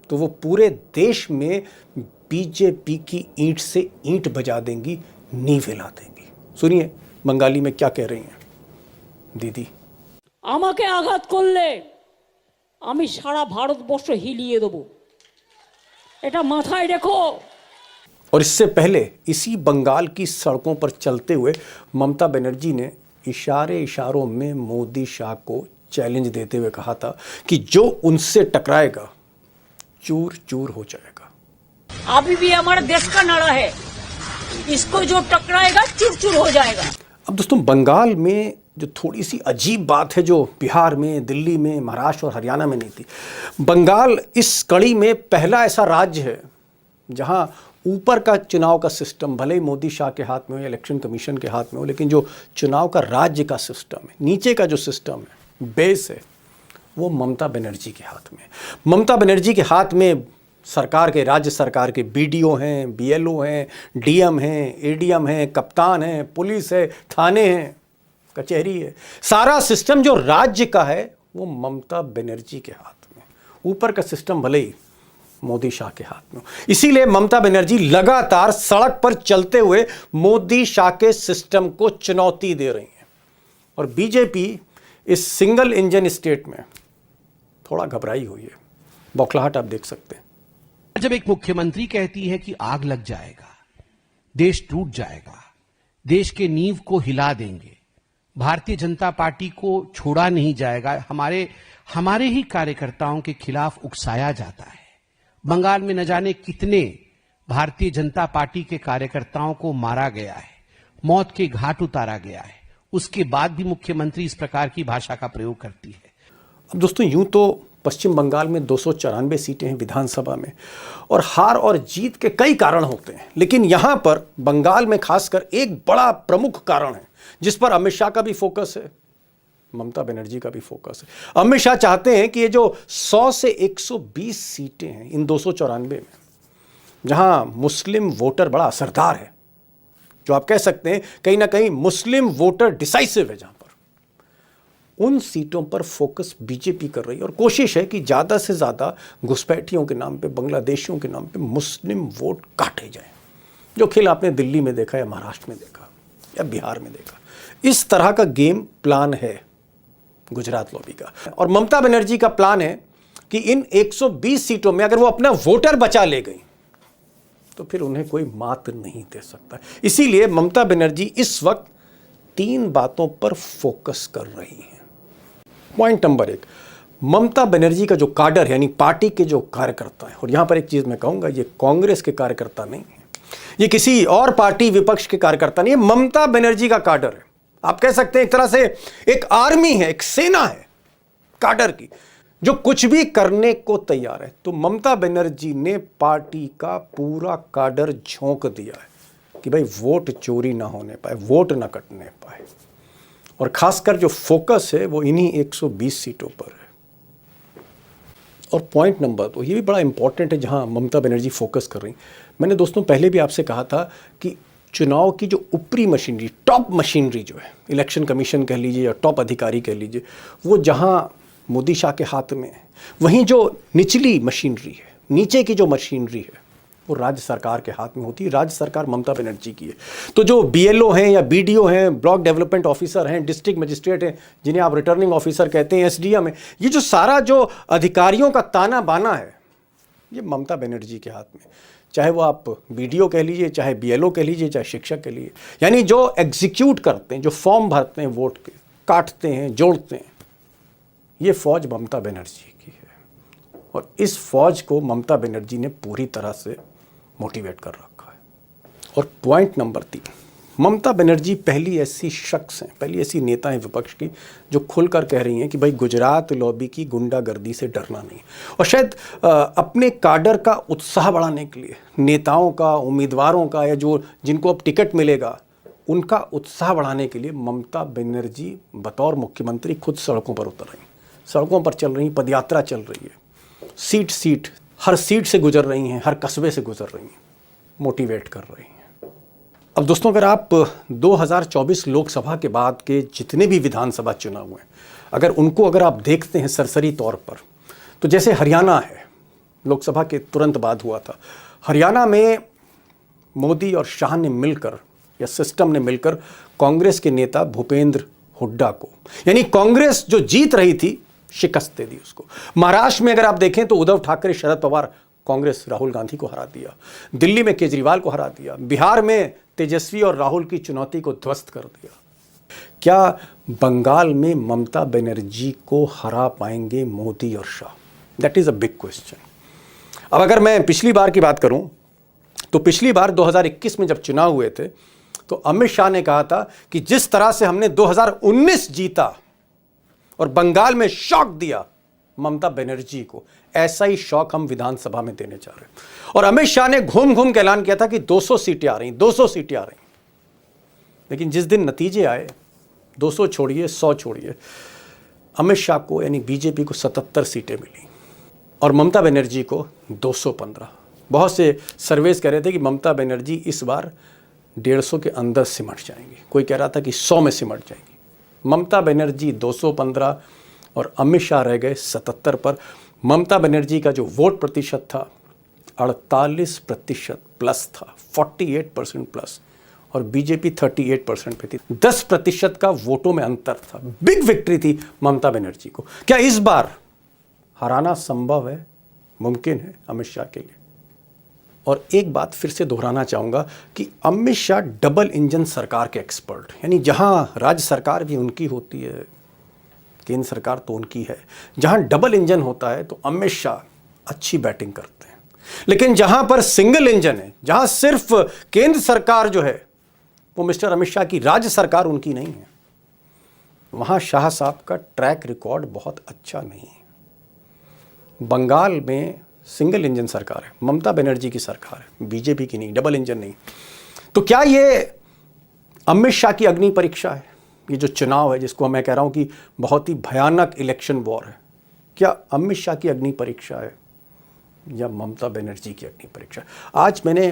तो वो पूरे देश में बीजेपी की ईंट से ईंट बजा देंगी, नींव हिला देंगी। सुनिए बंगाली में क्या कह रही हैं दीदी। আমাকে আঘাত করলে আমি সারা ভারতবর্ষ হিলিয়ে দেব, এটা মাথায় রেখো। और इससे पहले इसी बंगाल की सड़कों पर चलते हुए ममता बनर्जी ने इशारों में मोदी शाह को चैलेंज देते हुए कहा था कि जो उनसे टकराएगा चूर चूर हो जाएगा। अभी भी हमारे देश का नारा है, इसको जो टकराएगा चूर चूर हो जाएगा। अब दोस्तों बंगाल में जो थोड़ी सी अजीब बात है, जो बिहार में, दिल्ली में, महाराष्ट्र और हरियाणा में नहीं थी, बंगाल इस कड़ी में पहला ऐसा राज्य है जहां ऊपर का चुनाव का सिस्टम भले ही मोदी शाह के हाथ में हो या इलेक्शन कमीशन के हाथ में हो, लेकिन जो चुनाव का राज्य का सिस्टम है, नीचे का जो सिस्टम है, बेस है, वो ममता बनर्जी के हाथ में। ममता बनर्जी के हाथ में सरकार के, राज्य सरकार के बीडीओ हैं, बीएलओ हैं, डीएम हैं, एडीएम हैं, कप्तान हैं, पुलिस है, थाने हैं, कचहरी है। सारा सिस्टम जो राज्य का है वो ममता बनर्जी के हाथ में। ऊपर का सिस्टम भले ही मोदी शाह के हाथ में हो। इसीलिए ममता बनर्जी लगातार सड़क पर चलते हुए मोदी शाह के सिस्टम को चुनौती दे रही हैं और बीजेपी इस सिंगल इंजन स्टेट में थोड़ा घबराई हुई है। बौखलाहट आप देख सकते हैं। जब एक मुख्यमंत्री कहती है कि आग लग जाएगा, देश टूट जाएगा, देश के नींव को हिला देंगे, भारतीय जनता पार्टी को छोड़ा नहीं जाएगा, हमारे ही कार्यकर्ताओं के खिलाफ उकसाया जाता है। बंगाल में न जाने कितने भारतीय जनता पार्टी के कार्यकर्ताओं को मारा गया है, मौत के घाट उतारा गया है, उसके बाद भी मुख्यमंत्री इस प्रकार की भाषा का प्रयोग करती है। अब दोस्तों, यूं तो पश्चिम बंगाल में 294 सीटें हैं विधानसभा में और हार और जीत के कई कारण होते हैं, लेकिन यहां पर बंगाल में खासकर एक बड़ा प्रमुख कारण है जिस पर अमित शाह का भी फोकस है, ममता बनर्जी का भी फोकस है। अमित शाह चाहते हैं कि ये जो 100 से 120 सीटें हैं इन 294 में, जहां मुस्लिम वोटर बड़ा असरदार है, जो आप कह सकते हैं कहीं ना कहीं मुस्लिम वोटर डिसाइसिव है, जहां पर उन सीटों पर फोकस बीजेपी कर रही है और कोशिश है कि ज्यादा से ज्यादा घुसपैठियों के नाम पे, बांग्लादेशियों के नाम पे मुस्लिम वोट काटे जाएं, जो खेल आपने दिल्ली में देखा या महाराष्ट्र में देखा या बिहार में देखा। इस तरह का गेम प्लान है गुजरात लॉबी का और ममता बनर्जी का प्लान है कि इन 120 सीटों में अगर वो अपना वोटर बचा ले गई तो फिर उन्हें कोई मात नहीं दे सकता। इसीलिए ममता बनर्जी इस वक्त 3 बातों पर फोकस कर रही हैं। पॉइंट नंबर 1, ममता बनर्जी का जो काडर है, यानी पार्टी के जो कार्यकर्ता है, और यहां पर एक चीज मैं कहूंगा, ये कांग्रेस के कार्यकर्ता नहीं है, ये किसी और पार्टी विपक्ष के कार्यकर्ता नहीं है, ममता बनर्जी का काडर है। आप कह सकते हैं एक तरह से एक आर्मी है, एक सेना है काडर की, जो कुछ भी करने को तैयार है। तो ममता बनर्जी ने पार्टी का पूरा काडर झोंक दिया है कि भाई वोट चोरी ना होने पाए, वोट ना कटने पाए, और खासकर जो फोकस है वो इन्हीं 120 सीटों पर है। और पॉइंट नंबर 2, ये भी बड़ा इंपॉर्टेंट है जहां ममता बनर्जी फोकस कर रही। मैंने दोस्तों पहले भी आपसे कहा था कि चुनाव की जो ऊपरी मशीनरी, टॉप मशीनरी जो है, इलेक्शन कमीशन कह लीजिए या टॉप अधिकारी कह लीजिए, वो जहां मोदी शाह के हाथ में है, वहीं जो निचली मशीनरी है, नीचे की जो मशीनरी है, वो राज्य सरकार के हाथ में होती है। राज्य सरकार ममता बनर्जी की है। तो जो BLO हैं या BDO हैं, ब्लॉक डेवलपमेंट ऑफिसर हैं, डिस्ट्रिक्ट मजिस्ट्रेट हैं, जिन्हें आप रिटर्निंग ऑफिसर कहते हैं, SDM है, ये जो सारा जो अधिकारियों का ताना बाना है, ये ममता बनर्जी के हाथ में। चाहे वो आप BDO कह लीजिए, चाहे BLO कह लीजिए, चाहे शिक्षक कह लीजिए, यानी जो एग्जीक्यूट करते हैं, जो फॉर्म भरते हैं वोट के, काटते हैं, जोड़ते हैं, ये फौज ममता बनर्जी की है। और इस फौज को ममता बनर्जी ने पूरी तरह से मोटिवेट कर रखा है। और पॉइंट नंबर 3, ममता बनर्जी पहली ऐसी शख्स हैं, पहली ऐसी नेता हैं विपक्ष की जो खुलकर कह रही हैं कि भाई गुजरात लॉबी की गुंडागर्दी से डरना नहीं। और शायद अपने काडर का उत्साह बढ़ाने के लिए, नेताओं का, उम्मीदवारों का, या जो जिनको अब टिकट मिलेगा उनका उत्साह बढ़ाने के लिए ममता बनर्जी बतौर मुख्यमंत्री खुद सड़कों पर उतर रही, सड़कों पर चल रही, पदयात्रा चल रही है, सीट सीट, हर सीट से गुजर रही हैं, हर कस्बे से गुजर रही हैं, मोटिवेट कर रही हैं। अब दोस्तों, अगर आप 2024 लोकसभा के बाद के जितने भी विधानसभा चुनाव हुए, अगर आप देखते हैं सरसरी तौर पर, तो जैसे हरियाणा है, लोकसभा के तुरंत बाद हुआ था, हरियाणा में मोदी और शाह ने मिलकर या सिस्टम ने मिलकर कांग्रेस के नेता भूपेंद्र हुड्डा को, यानी कांग्रेस जो जीत रही थी, शिकस्त दे दी उसको। महाराष्ट्र में अगर आप देखें तो उद्धव ठाकरे, शरद पवार, कांग्रेस राहुल गांधी को हरा दिया, दिल्ली में केजरीवाल को हरा दिया, बिहार में तेजस्वी और राहुल की चुनौती को ध्वस्त कर दिया। क्या बंगाल में ममता बनर्जी को हरा पाएंगे मोदी और Shah? That is a big question. अब अगर मैं पिछली बार की बात करूं तो पिछली बार 2021 में जब चुनाव हुए थे तो अमित शाह ने कहा था कि जिस तरह से हमने 2019 जीता और बंगाल में शॉक दिया ममता बनर्जी को, ऐसा ही शॉक हम विधानसभा में देने जा रहे हैं। और अमित शाह ने घूम घूम के ऐलान किया था कि 200 सीटें आ रही, 200 सीटें आ रही। लेकिन जिस दिन नतीजे आए, 200 छोड़िए, 100 छोड़िए, अमित शाह को यानी बीजेपी को 77 सीटें मिली और ममता बनर्जी को 215। बहुत से सर्वेस कह रहे थे कि ममता बनर्जी इस बार 150 के अंदर सिमट जाएंगी, कोई कह रहा था कि 100 में सिमट जाएंगी। ममता बनर्जी 215 और अमित शाह रह गए 77 पर। ममता बनर्जी का जो वोट प्रतिशत था 48% प्लस था, 48% प्लस, और बीजेपी 38% पे थी। 10% का वोटों में अंतर था। बिग विक्ट्री थी ममता बनर्जी को। क्या इस बार हराना संभव है, मुमकिन है अमित शाह के लिए? और एक बात फिर से दोहराना चाहूँगा कि अमित शाह डबल इंजन सरकार के एक्सपर्ट, यानी जहाँ राज्य सरकार भी उनकी होती है, केंद्र सरकार तो उनकी है, जहाँ डबल इंजन होता है तो अमित शाह अच्छी बैटिंग करते हैं। लेकिन जहाँ पर सिंगल इंजन है, जहाँ सिर्फ केंद्र सरकार जो है वो मिस्टर अमित शाह की, राज्य सरकार उनकी नहीं है, वहाँ शाह साहब का ट्रैक रिकॉर्ड बहुत अच्छा नहीं है। बंगाल में सिंगल इंजन सरकार है, ममता बनर्जी की सरकार है, बीजेपी की नहीं, डबल इंजन नहीं। तो क्या ये अमित शाह की अग्नि परीक्षा है? ये जो चुनाव है, जिसको मैं कह रहा हूं कि बहुत ही भयानक इलेक्शन वॉर है, क्या अमित शाह की अग्नि परीक्षा है या ममता बनर्जी की अग्नि परीक्षा? आज मैंने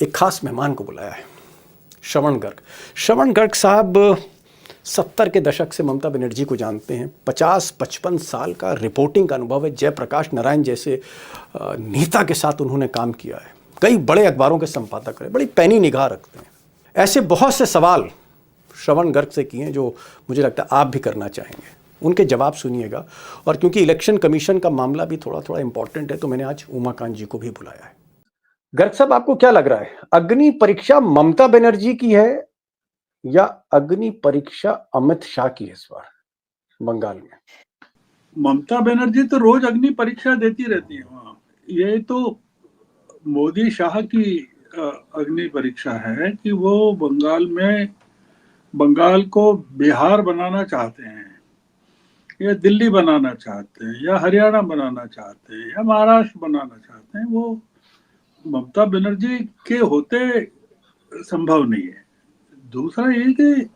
एक खास मेहमान को बुलाया है, श्रवण गर्ग। श्रवण गर्ग साहब 70 के दशक से ममता बनर्जी को जानते हैं। 50-55 साल का रिपोर्टिंग का अनुभव है। जयप्रकाश नारायण जैसे नेता के साथ उन्होंने काम किया है। कई बड़े अखबारों के संपादक रहे, बड़ी पैनी निगाह रखते हैं। ऐसे बहुत से सवाल श्रवण गर्ग से किए हैं जो मुझे लगता है आप भी करना चाहेंगे। उनके जवाब सुनिएगा। और क्योंकि इलेक्शन कमीशन का मामला भी थोड़ा थोड़ा इंपॉर्टेंट है, तो मैंने आज उमाकांत जी को भी बुलाया है। गर्ग साहब, आपको क्या लग रहा है, अग्नि परीक्षा ममता बनर्जी की है या अग्नि परीक्षा अमित शाह की है इस बार बंगाल में? ममता बनर्जी तो रोज अग्नि परीक्षा देती रहती है वहां। ये तो मोदी शाह की अग्नि परीक्षा है कि वो बंगाल को बिहार बनाना चाहते हैं, या दिल्ली बनाना चाहते हैं, या हरियाणा बनाना चाहते हैं, या महाराष्ट्र बनाना चाहते हैं। वो ममता बनर्जी के होते संभव नहीं है। दूसरा ये कि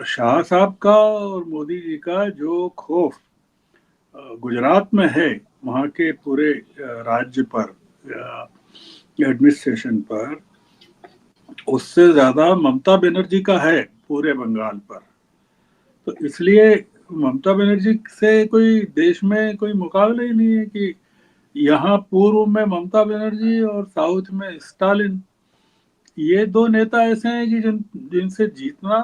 शाह साहब का और मोदी जी का जो खौफ गुजरात में है, वहाँ के पूरे राज्य पर, एडमिनिस्ट्रेशन पर, उससे ज्यादा ममता बनर्जी का है पूरे बंगाल पर। तो इसलिए ममता बनर्जी से कोई देश में कोई मुकाबला ही नहीं है कि यहाँ पूर्व में ममता बनर्जी और साउथ में स्टालिन, ये दो नेता ऐसे हैं कि जिनसे जीतना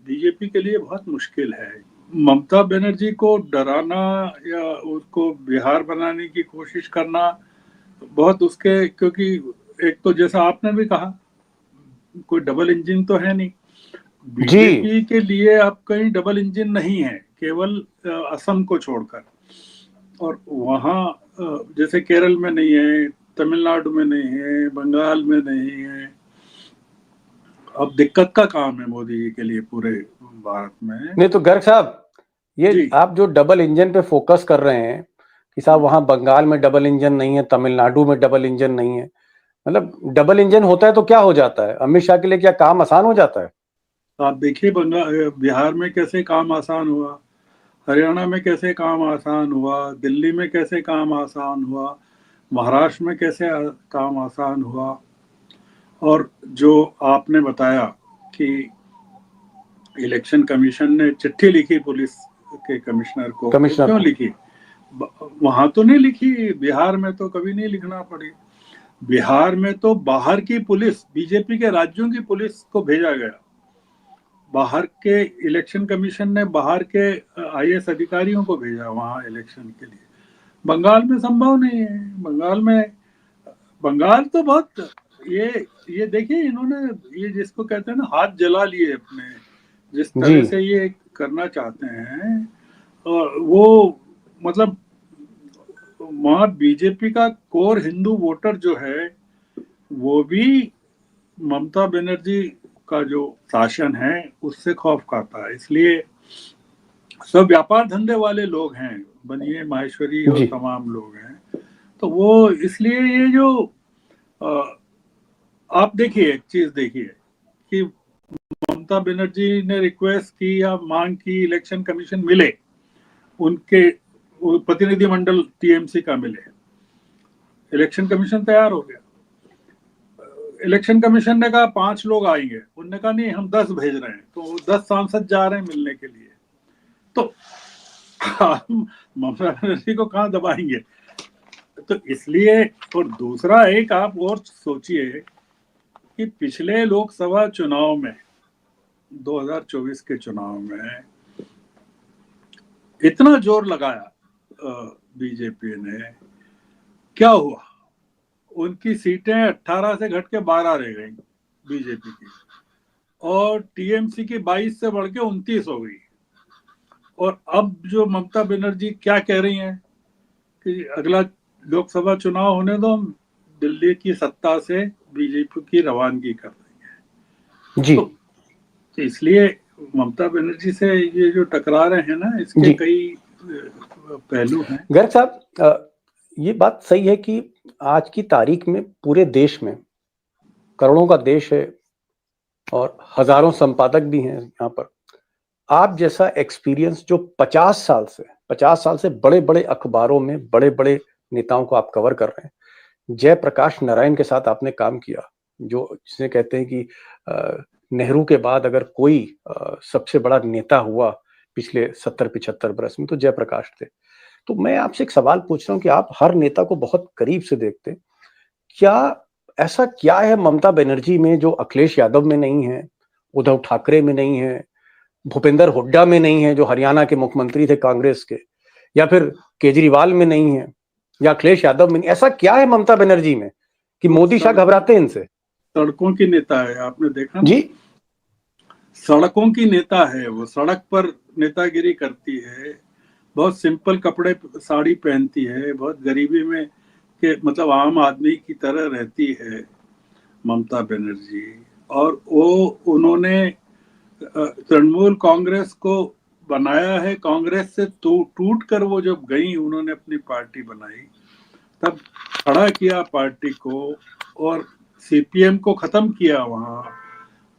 बीजेपी के लिए बहुत मुश्किल है। ममता बनर्जी को डराना या उसको बिहार बनाने की कोशिश करना बहुत उसके, क्योंकि एक तो जैसा आपने भी कहा, कोई डबल इंजन तो है नहीं बीजेपी के लिए। अब कहीं डबल इंजन नहीं है, केवल असम को छोड़कर। और वहाँ जैसे केरल में नहीं है, तमिलनाडु में नहीं है, बंगाल में नहीं है। अब दिक्कत का काम है मोदी जी के लिए पूरे भारत में। नहीं तो गर्ग साहब, ये आप जो डबल इंजन पे फोकस कर रहे हैं कि साहब वहां बंगाल में डबल इंजन नहीं है, तमिलनाडु में डबल इंजन नहीं है, मतलब डबल इंजन होता है तो क्या हो जाता है? अमित शाह के लिए क्या काम आसान हो जाता है? आप देखिए बिहार में कैसे काम आसान हुआ, हरियाणा में कैसे काम आसान हुआ, दिल्ली में कैसे काम आसान हुआ, महाराष्ट्र में कैसे काम आसान हुआ। और जो आपने बताया कि इलेक्शन कमीशन ने चिट्ठी लिखी पुलिस के कमिश्नर को, क्यों लिखी? वहां तो नहीं लिखी, बिहार में तो कभी नहीं लिखना पड़ी। बिहार में तो बाहर की पुलिस, बीजेपी के राज्यों की पुलिस को भेजा गया। बाहर के इलेक्शन कमीशन ने बाहर के आईएएस अधिकारियों को भेजा वहां इलेक्शन के लिए। बंगाल में संभव नहीं है। बंगाल तो बहुत, ये देखिए, इन्होंने ये जिसको कहते हैं ना, हाथ जला लिए अपने, जिस तरह से ये करना चाहते हैं। और वो मतलब वहाँ बीजेपी का कोर हिंदू वोटर जो है, वो भी ममता बनर्जी का जो शासन है उससे खौफ खाता है। इसलिए सब व्यापार धंधे वाले लोग हैं, बनिए माहेश्वरी और तमाम लोग हैं। तो वो इसलिए ये जो आप देखिए, एक चीज देखिए कि ममता बनर्जी ने रिक्वेस्ट की या मांग की इलेक्शन कमीशन मिले, उनके प्रतिनिधिमंडल टीएमसी का मिले, इलेक्शन कमीशन तैयार हो गया। इलेक्शन कमीशन ने कहा 5 लोग आएंगे, उन्होंने कहा नहीं हम 10 भेज रहे हैं, तो 10 सांसद जा रहे हैं मिलने के लिए। तो ममता बनर्जी को कहाँ दबाएंगे? तो इसलिए, और दूसरा एक आप और सोचिए कि पिछले लोकसभा चुनाव में 2024 के चुनाव में इतना जोर लगाया बीजेपी ने, क्या हुआ? उनकी सीटें 18 से घट के 12 रह गई बीजेपी की, और टीएमसी की 22 से बढ़ के 29 हो गई। और अब जो ममता बनर्जी क्या कह रही हैं कि अगला लोकसभा चुनाव होने दो, हम दिल्ली की सत्ता से बीजेपी की रवानगी कर देंगे जी। तो इसलिए ममता बनर्जी से ये जो टकरा रहे हैं ना, इसके कई पहलू हैं। गर्ग साहब, ये बात सही है कि आज की तारीख में पूरे देश में करोड़ों का देश है और हजारों संपादक भी हैं यहाँ पर। आप जैसा एक्सपीरियंस जो 50 साल से बड़े बड़े अखबारों में बड़े बड़े नेताओं को आप कवर कर रहे हैं। जयप्रकाश नारायण के साथ आपने काम किया, जो जिसे कहते हैं कि नेहरू के बाद अगर कोई सबसे बड़ा नेता हुआ पिछले 70-75 बरस में तो जयप्रकाश थे। तो मैं आपसे एक सवाल पूछ रहा हूँ कि आप हर नेता को बहुत करीब से देखते हैं, क्या ऐसा क्या है ममता बनर्जी में जो अखिलेश यादव में नहीं है, उद्धव ठाकरे में नहीं है, भूपेंद्र हुड्डा में नहीं है जो हरियाणा के मुख्यमंत्री थे कांग्रेस के, या फिर केजरीवाल में नहीं है, या अखिलेश यादव में नहीं? ऐसा क्या है ममता बनर्जी में कि मोदी शाह घबराते हैं इनसे? सड़कों की नेता है, आपने देखा जी, सड़कों की नेता है वो, सड़क पर नेतागिरी करती है, बहुत सिंपल कपड़े साड़ी पहनती है, बहुत गरीबी में के मतलब आम आदमी की तरह रहती है ममता बनर्जी। और वो उन्होंने तृणमूल कांग्रेस को बनाया है, कांग्रेस से टूट कर वो जब गई, उन्होंने अपनी पार्टी बनाई, तब खड़ा किया पार्टी को और सीपीएम को खत्म किया वहाँ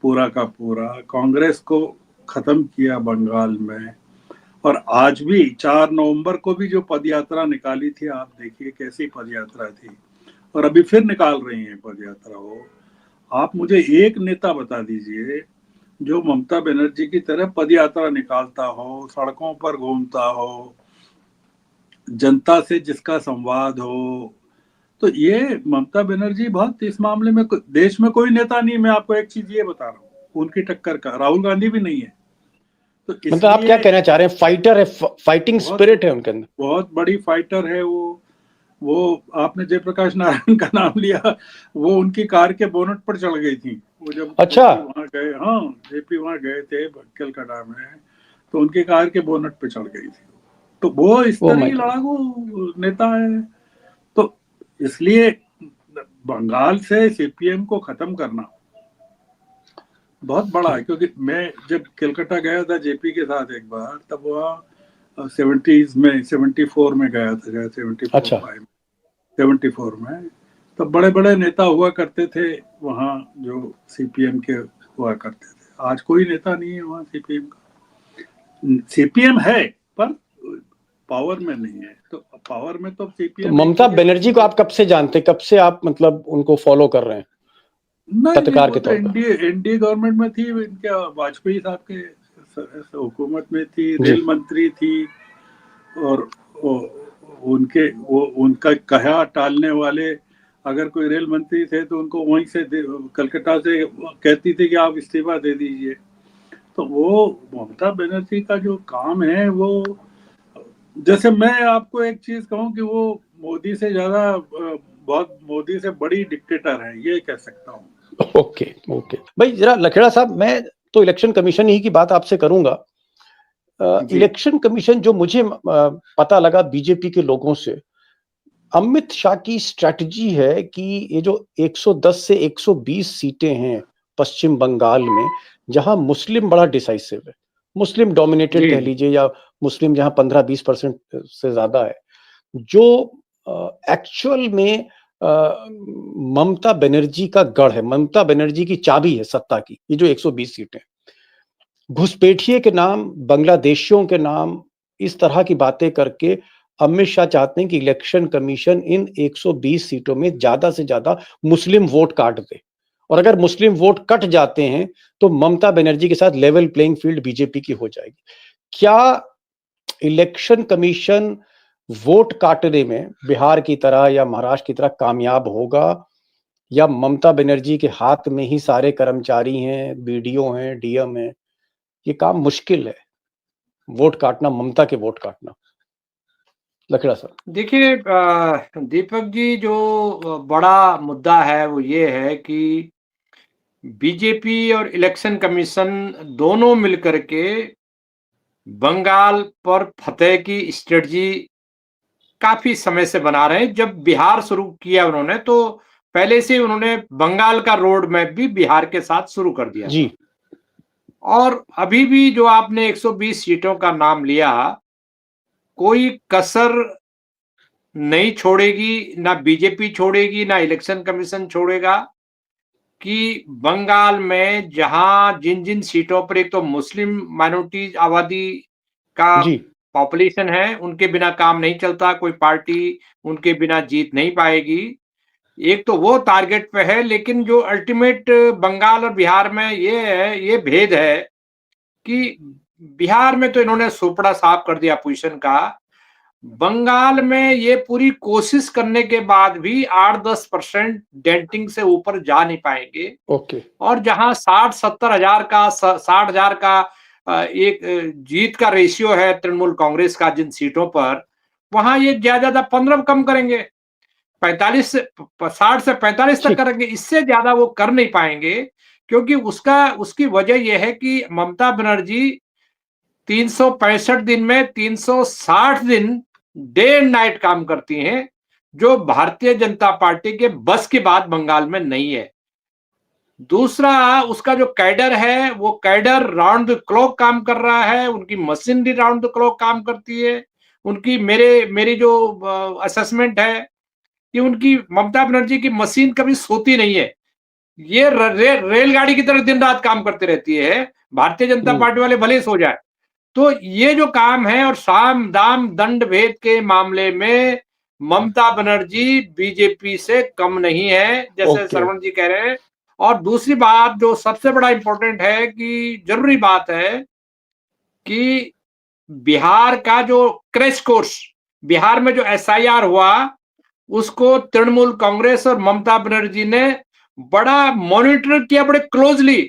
पूरा का पूरा, कांग्रेस को खत्म किया बंगाल में। और आज भी 4 नवंबर को भी जो पदयात्रा निकाली थी, आप देखिए कैसी पदयात्रा थी, और अभी फिर निकाल रही हैं पदयात्रा वो। आप मुझे एक नेता बता दीजिए जो ममता बनर्जी की तरह पदयात्रा निकालता हो, सड़कों पर घूमता हो, जनता से जिसका संवाद हो। तो ये ममता बनर्जी बहुत, इस मामले में देश में कोई नेता नहीं, मैं आपको एक चीज ये बता रहा हूँ, उनकी टक्कर का राहुल गांधी भी नहीं है। तो मतलब आप क्या कहना चाह रहे हैं? फाइटर है, फाइटिंग स्पिरिट है उनके अंदर, बहुत बड़ी फाइटर है वो आपने जयप्रकाश नारायण का नाम लिया, वो उनकी कार के बोनट पर चढ़ गई थी वो जब अच्छा वहां गए। हाँ, जेपी वहां गए थे कलकत्ता में, तो उनकी कार के बोनट पे चढ़ गई थी। तो वो इस तरह की लड़ाकू नेता है। तो इसलिए बंगाल से सीपीएम को खत्म करना बहुत बड़ा है, क्योंकि मैं जब कलकत्ता गया था जेपी के साथ एक बार, तब वहाँ 70s में 74 में गया था, 74 अच्छा। 74 में, तब बड़े बड़े नेता हुआ करते थे वहाँ जो सीपीएम के हुआ करते थे। आज कोई नेता नहीं है वहाँ सीपीएम का। सीपीएम है पर पावर में नहीं है। तो पावर में तो सीपीएम। तो ममता बनर्जी को आप कब से जानते, कब से आप मतलब उनको फॉलो कर रहे हैं पत्रकार के तौर पर? एनडीए गवर्नमेंट में थी इनके, वाजपेयी साहब के हुकूमत में थी, रेल मंत्री थी, और उनका कहा टालने वाले अगर कोई रेल मंत्री थे तो उनको वहीं से कलकत्ता से कहती थी कि आप इस्तीफा दे दीजिए। तो वो ममता बनर्जी का जो काम है वो, जैसे मैं आपको एक चीज कहूं कि वो मोदी से ज्यादा, बहुत मोदी से बड़ी डिक्टेटर है, ये कह सकता हूँ। ओके भाई, जरा लखेड़ा साहब, मैं तो इलेक्शन कमीशन ही की बात आपसे करूंगा। इलेक्शन कमीशन, जो मुझे पता लगा बीजेपी के लोगों से, अमित शाह की स्ट्रैटेजी है कि ये जो 110 से 120 सीटें हैं पश्चिम बंगाल में, जहां मुस्लिम बड़ा डिसाइसिव है, मुस्लिम डोमिनेटेड कह लीजिए, या मुस्लिम जहां 15-20% से ज्यादा है, जो एक्चुअल में ममता बनर्जी का गढ़ है, ममता बनर्जी की चाबी है सत्ता की, ये जो 120 सीटें, घुसपैठिए के नाम, बांग्लादेशियों के नाम, इस तरह की बातें करके अमित शाह चाहते हैं कि इलेक्शन कमीशन इन 120 सीटों में ज्यादा से ज्यादा मुस्लिम वोट काट दे, और अगर मुस्लिम वोट कट जाते हैं तो ममता बनर्जी के साथ लेवल प्लेइंग फील्ड बीजेपी की हो जाएगी। क्या इलेक्शन कमीशन वोट काटने में बिहार की तरह या महाराष्ट्र की तरह कामयाब होगा, या ममता बनर्जी के हाथ में ही सारे कर्मचारी हैं, बीडीओ हैं, डीएम हैं? ये काम मुश्किल है, वोट काटना, ममता के वोट काटना। लखेड़ा सर। देखिए दीपक जी, जो बड़ा मुद्दा है वो ये है कि बीजेपी और इलेक्शन कमीशन दोनों मिलकर के बंगाल पर फतेह की स्ट्रेटजी काफी समय से बना रहे हैं। जब बिहार शुरू किया उन्होंने, तो पहले से उन्होंने बंगाल का रोड मैप भी बिहार के साथ शुरू कर दिया जी। और अभी भी जो आपने 120 सीटों का नाम लिया, कोई कसर नहीं छोड़ेगी, ना बीजेपी छोड़ेगी, ना इलेक्शन कमीशन छोड़ेगा कि बंगाल में जहां जिन जिन सीटों पर एक तो मुस्लिम माइनॉरिटी आबादी का जी। पॉपुलेशन है, उनके बिना काम नहीं चलता, कोई पार्टी उनके बिना जीत नहीं पाएगी। एक तो वो टारगेट पे है, लेकिन जो अल्टीमेट बंगाल और बिहार में ये है, ये भेद है कि बिहार में तो इन्होंने सुपड़ा साफ कर दिया अपोजिशन का। बंगाल में ये पूरी कोशिश करने के बाद भी 8-10% डेंटिंग से ऊपर जा नहीं पाएंगे। ओके। और जहां 60-70 हजार का 60 हजार का एक जीत का रेशियो है तृणमूल कांग्रेस का जिन सीटों पर, वहां ये ज्यादा 15 कम करेंगे, 45 से 60 से 45 तक करेंगे, इससे ज्यादा वो कर नहीं पाएंगे। क्योंकि उसकी वजह यह है कि ममता बनर्जी 365 दिन में 360 दिन डे एंड नाइट काम करती हैं, जो भारतीय जनता पार्टी के बस की बात बंगाल में नहीं है। दूसरा, उसका जो कैडर है, वो कैडर राउंड द क्लॉक काम कर रहा है, उनकी मशीनरी राउंड द क्लॉक काम करती है। उनकी मेरी जो असेसमेंट है कि उनकी ममता बनर्जी की मशीन कभी सोती नहीं है। ये रेलगाड़ी की तरह दिन रात काम करती रहती है। भारतीय जनता पार्टी वाले भले ही सो जाए। तो ये जो काम है, और साम दाम दंड भेद के मामले में ममता बनर्जी बीजेपी से कम नहीं है, जैसे श्रवण जी कह रहे हैं। और दूसरी बात जो सबसे बड़ा इंपॉर्टेंट है, कि जरूरी बात है कि बिहार का जो क्रैश कोर्स, बिहार में जो एसआईआर हुआ, उसको तृणमूल कांग्रेस और ममता बनर्जी ने बड़ा मॉनिटर किया, बड़े क्लोजली।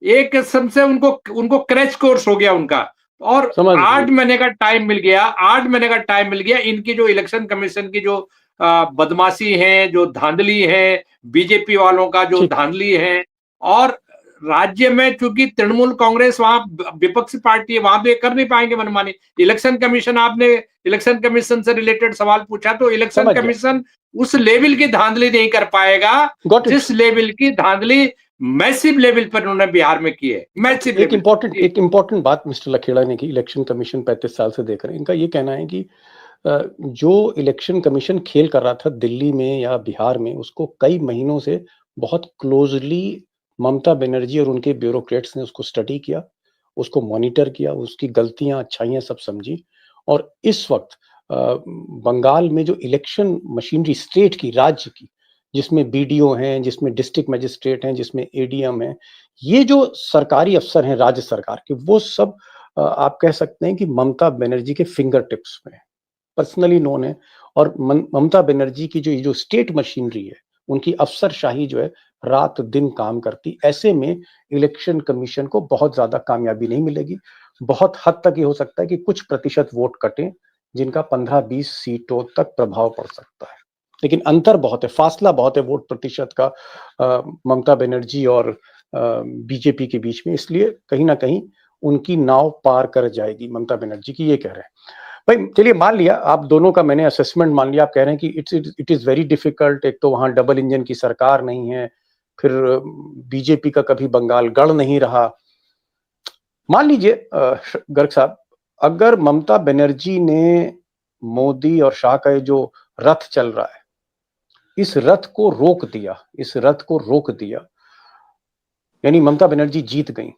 एक किस्म से उनको क्रैश कोर्स हो गया उनका। और 8 महीने का टाइम मिल गया, 8 महीने का टाइम मिल गया इनकी जो इलेक्शन कमीशन की जो बदमाशी है, जो धांधली है, बीजेपी वालों का जो धांधली है। और राज्य में चूंकि तृणमूल कांग्रेस वहां विपक्षी पार्टी है, वहां तो ये कर नहीं पाएंगे मनमानी। इलेक्शन कमीशन, आपने इलेक्शन कमीशन से रिलेटेड सवाल पूछा, तो इलेक्शन कमीशन उस लेवल की धांधली नहीं कर पाएगा जिस लेवल की धांधली मैसिव लेवल पर उन्होंने बिहार में की है। मैसिव एक इंपॉर्टेंट बात मिस्टर लखेड़ा ने की, इलेक्शन कमीशन 35 साल से देख रहे हैं। इनका ये कहना है कि जो इलेक्शन कमीशन खेल कर रहा था दिल्ली में या बिहार में, उसको कई महीनों से बहुत क्लोजली ममता बनर्जी और उनके ब्यूरोक्रेट्स ने उसको स्टडी किया, उसको मॉनिटर किया, उसकी गलतियां अच्छाइयां सब समझी। और इस वक्त बंगाल में जो इलेक्शन मशीनरी स्टेट की, राज्य की, जिसमें बीडीओ हैं, जिसमें डिस्ट्रिक्ट मजिस्ट्रेट हैं, जिसमें एडीएम हैं, ये जो सरकारी अफसर हैं राज्य सरकार के, वो सब आप कह सकते हैं कि ममता बनर्जी के फिंगर टिप्स में पर्सनली नोन है। और ममता बनर्जी की जो स्टेट मशीनरी है, उनकी अफसरशाही जो है रात दिन काम करती। ऐसे में इलेक्शन कमीशन को बहुत ज्यादा कामयाबी नहीं मिलेगी। बहुत हद तक ये हो सकता है कि कुछ प्रतिशत वोट कटे, जिनका 15-20 सीटों तक प्रभाव पड़ सकता है। लेकिन अंतर बहुत है, फासला बहुत है वोट प्रतिशत का ममता बनर्जी और बीजेपी के बीच में। इसलिए कहीं ना कहीं उनकी नाव पार कर जाएगी ममता बनर्जी की, ये कह रहे हैं। भाई चलिए, मान लिया आप दोनों का मैंने असेसमेंट मान लिया। आप कह रहे हैं कि इट इज वेरी डिफिकल्ट। एक तो वहां डबल इंजन की सरकार नहीं है, फिर बीजेपी का कभी बंगाल गढ़ नहीं रहा। मान लीजिए गर्ग साहब, अगर ममता बनर्जी ने मोदी और शाह का जो रथ चल रहा है, इस रथ को रोक दिया, यानी ममता बनर्जी जीत गई।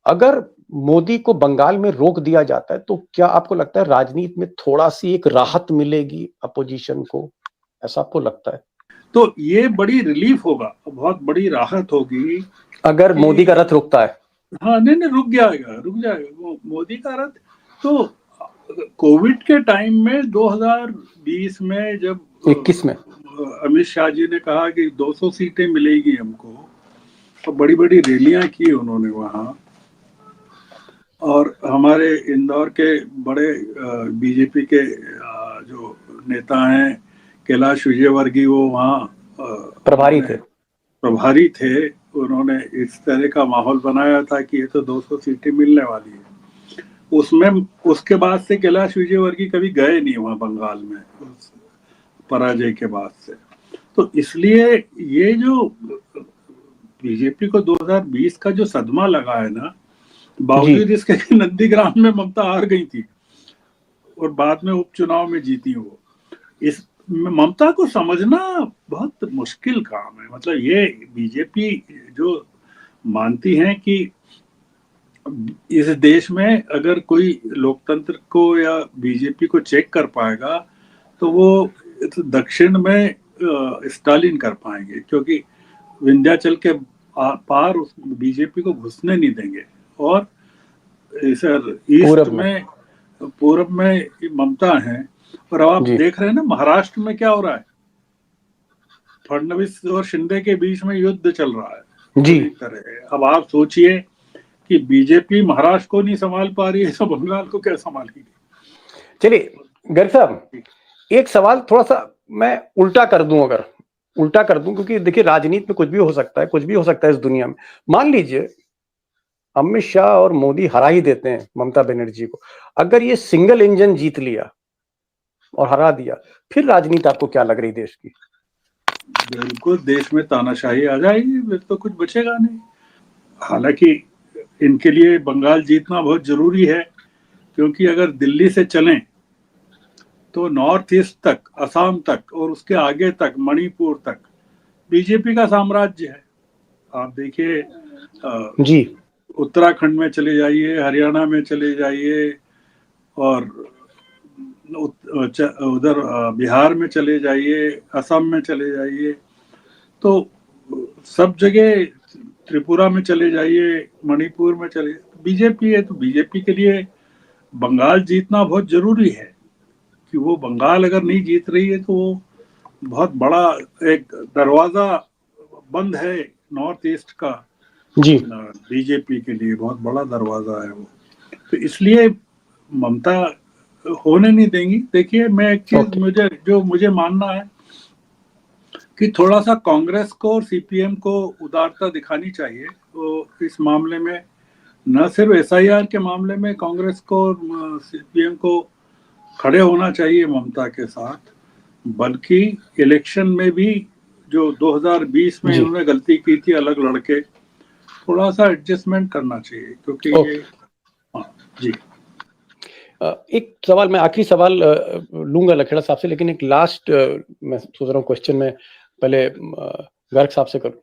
अगर मोदी को बंगाल में रोक दिया जाता है, तो क्या आपको लगता है राजनीति में थोड़ा सी एक राहत मिलेगी अपोजिशन को? ऐसा आपको लगता है? तो ये बड़ी रिलीफ होगा, बहुत बड़ी राहत होगी अगर मोदी का रथ रुकता है। हाँ, नहीं रुक जाएगा वो मोदी का रथ। तो कोविड के टाइम में 2020 में जब 21 में अमित शाह जी ने कहा कि 200 सीटें मिलेगी हमको, तो बड़ी बड़ी रैलियां की उन्होंने वहां, और हमारे इंदौर के बड़े बीजेपी के जो नेता हैं कैलाश विजयवर्गीय, वो वहाँ प्रभारी थे। उन्होंने इस तरह का माहौल बनाया था कि ये तो 200 सीटें मिलने वाली है। उसमें उसके बाद से कैलाश विजयवर्गीय कभी गए नहीं वहाँ बंगाल में, उस पराजय के बाद से। तो इसलिए ये जो बीजेपी को 2020 का जो सदमा लगा है ना, बावजूद इसके नंदीग्राम में ममता हार गई थी और बाद में उपचुनाव में जीती वो, इस ममता को समझना बहुत मुश्किल काम है। मतलब ये बीजेपी जो मानती है कि इस देश में अगर कोई लोकतंत्र को या बीजेपी को चेक कर पाएगा तो वो दक्षिण में स्टालिन कर पाएंगे, क्योंकि विंध्याचल के पार उस बीजेपी को घुसने नहीं देंगे। और सर ईस्ट पूरब में ममता है। और अब आप देख रहे हैं ना महाराष्ट्र में क्या हो रहा है, फडणवीस और शिंदे के बीच में युद्ध चल रहा है जी तरह। अब आप सोचिए कि बीजेपी महाराष्ट्र को नहीं संभाल पा रही है तो बंगाल को क्या संभालेगी। चलिए गर्ग साहब, एक सवाल थोड़ा सा मैं उल्टा कर दूं, क्योंकि देखिए राजनीति में कुछ भी हो सकता है, इस दुनिया में। मान लीजिए अमित शाह और मोदी हरा ही देते हैं ममता बनर्जी को, अगर ये सिंगल इंजन जीत लिया और हरा दिया, फिर राजनीति आपको क्या लग रही देश की? बिल्कुल देश में तानाशाही आ जाएगी, फिर तो कुछ बचेगा नहीं। हालांकि इनके लिए बंगाल जीतना बहुत जरूरी है, क्योंकि अगर दिल्ली से चलें तो नॉर्थ ईस्ट तक, असम तक और उसके आगे तक मणिपुर तक बीजेपी का साम्राज्य है। आप देखिए जी, उत्तराखंड में चले जाइए, हरियाणा में चले जाइए, और उधर बिहार में चले जाइए, असम में चले जाइए, तो सब जगह, त्रिपुरा में चले जाइए, मणिपुर में चले, बीजेपी है। तो बीजेपी के लिए बंगाल जीतना बहुत जरूरी है, कि वो बंगाल अगर नहीं जीत रही है तो वो बहुत बड़ा एक दरवाजा बंद है नॉर्थ ईस्ट का जी, बीजेपी के लिए बहुत बड़ा दरवाजा है वो। तो इसलिए ममता होने नहीं देंगी। देखिए मैं एक चीज मुझे मानना है कि थोड़ा सा कांग्रेस को और सीपीएम को उदारता दिखानी चाहिए। तो इस मामले में न सिर्फ एसआईआर के मामले में कांग्रेस को और सीपीएम को खड़े होना चाहिए ममता के साथ, बल्कि इलेक्शन में भी जो 2020 में इन्होंने गलती की थी अलग लड़के, थोड़ा सा एडजस्टमेंट करना चाहिए, क्योंकि ये जी। एक सवाल, मैं आखिरी सवाल लूंगा लखेड़ा साहब से, लेकिन एक लास्ट मैं सोच रहा हूँ क्वेश्चन में पहले गर्ग साहब से करूँ।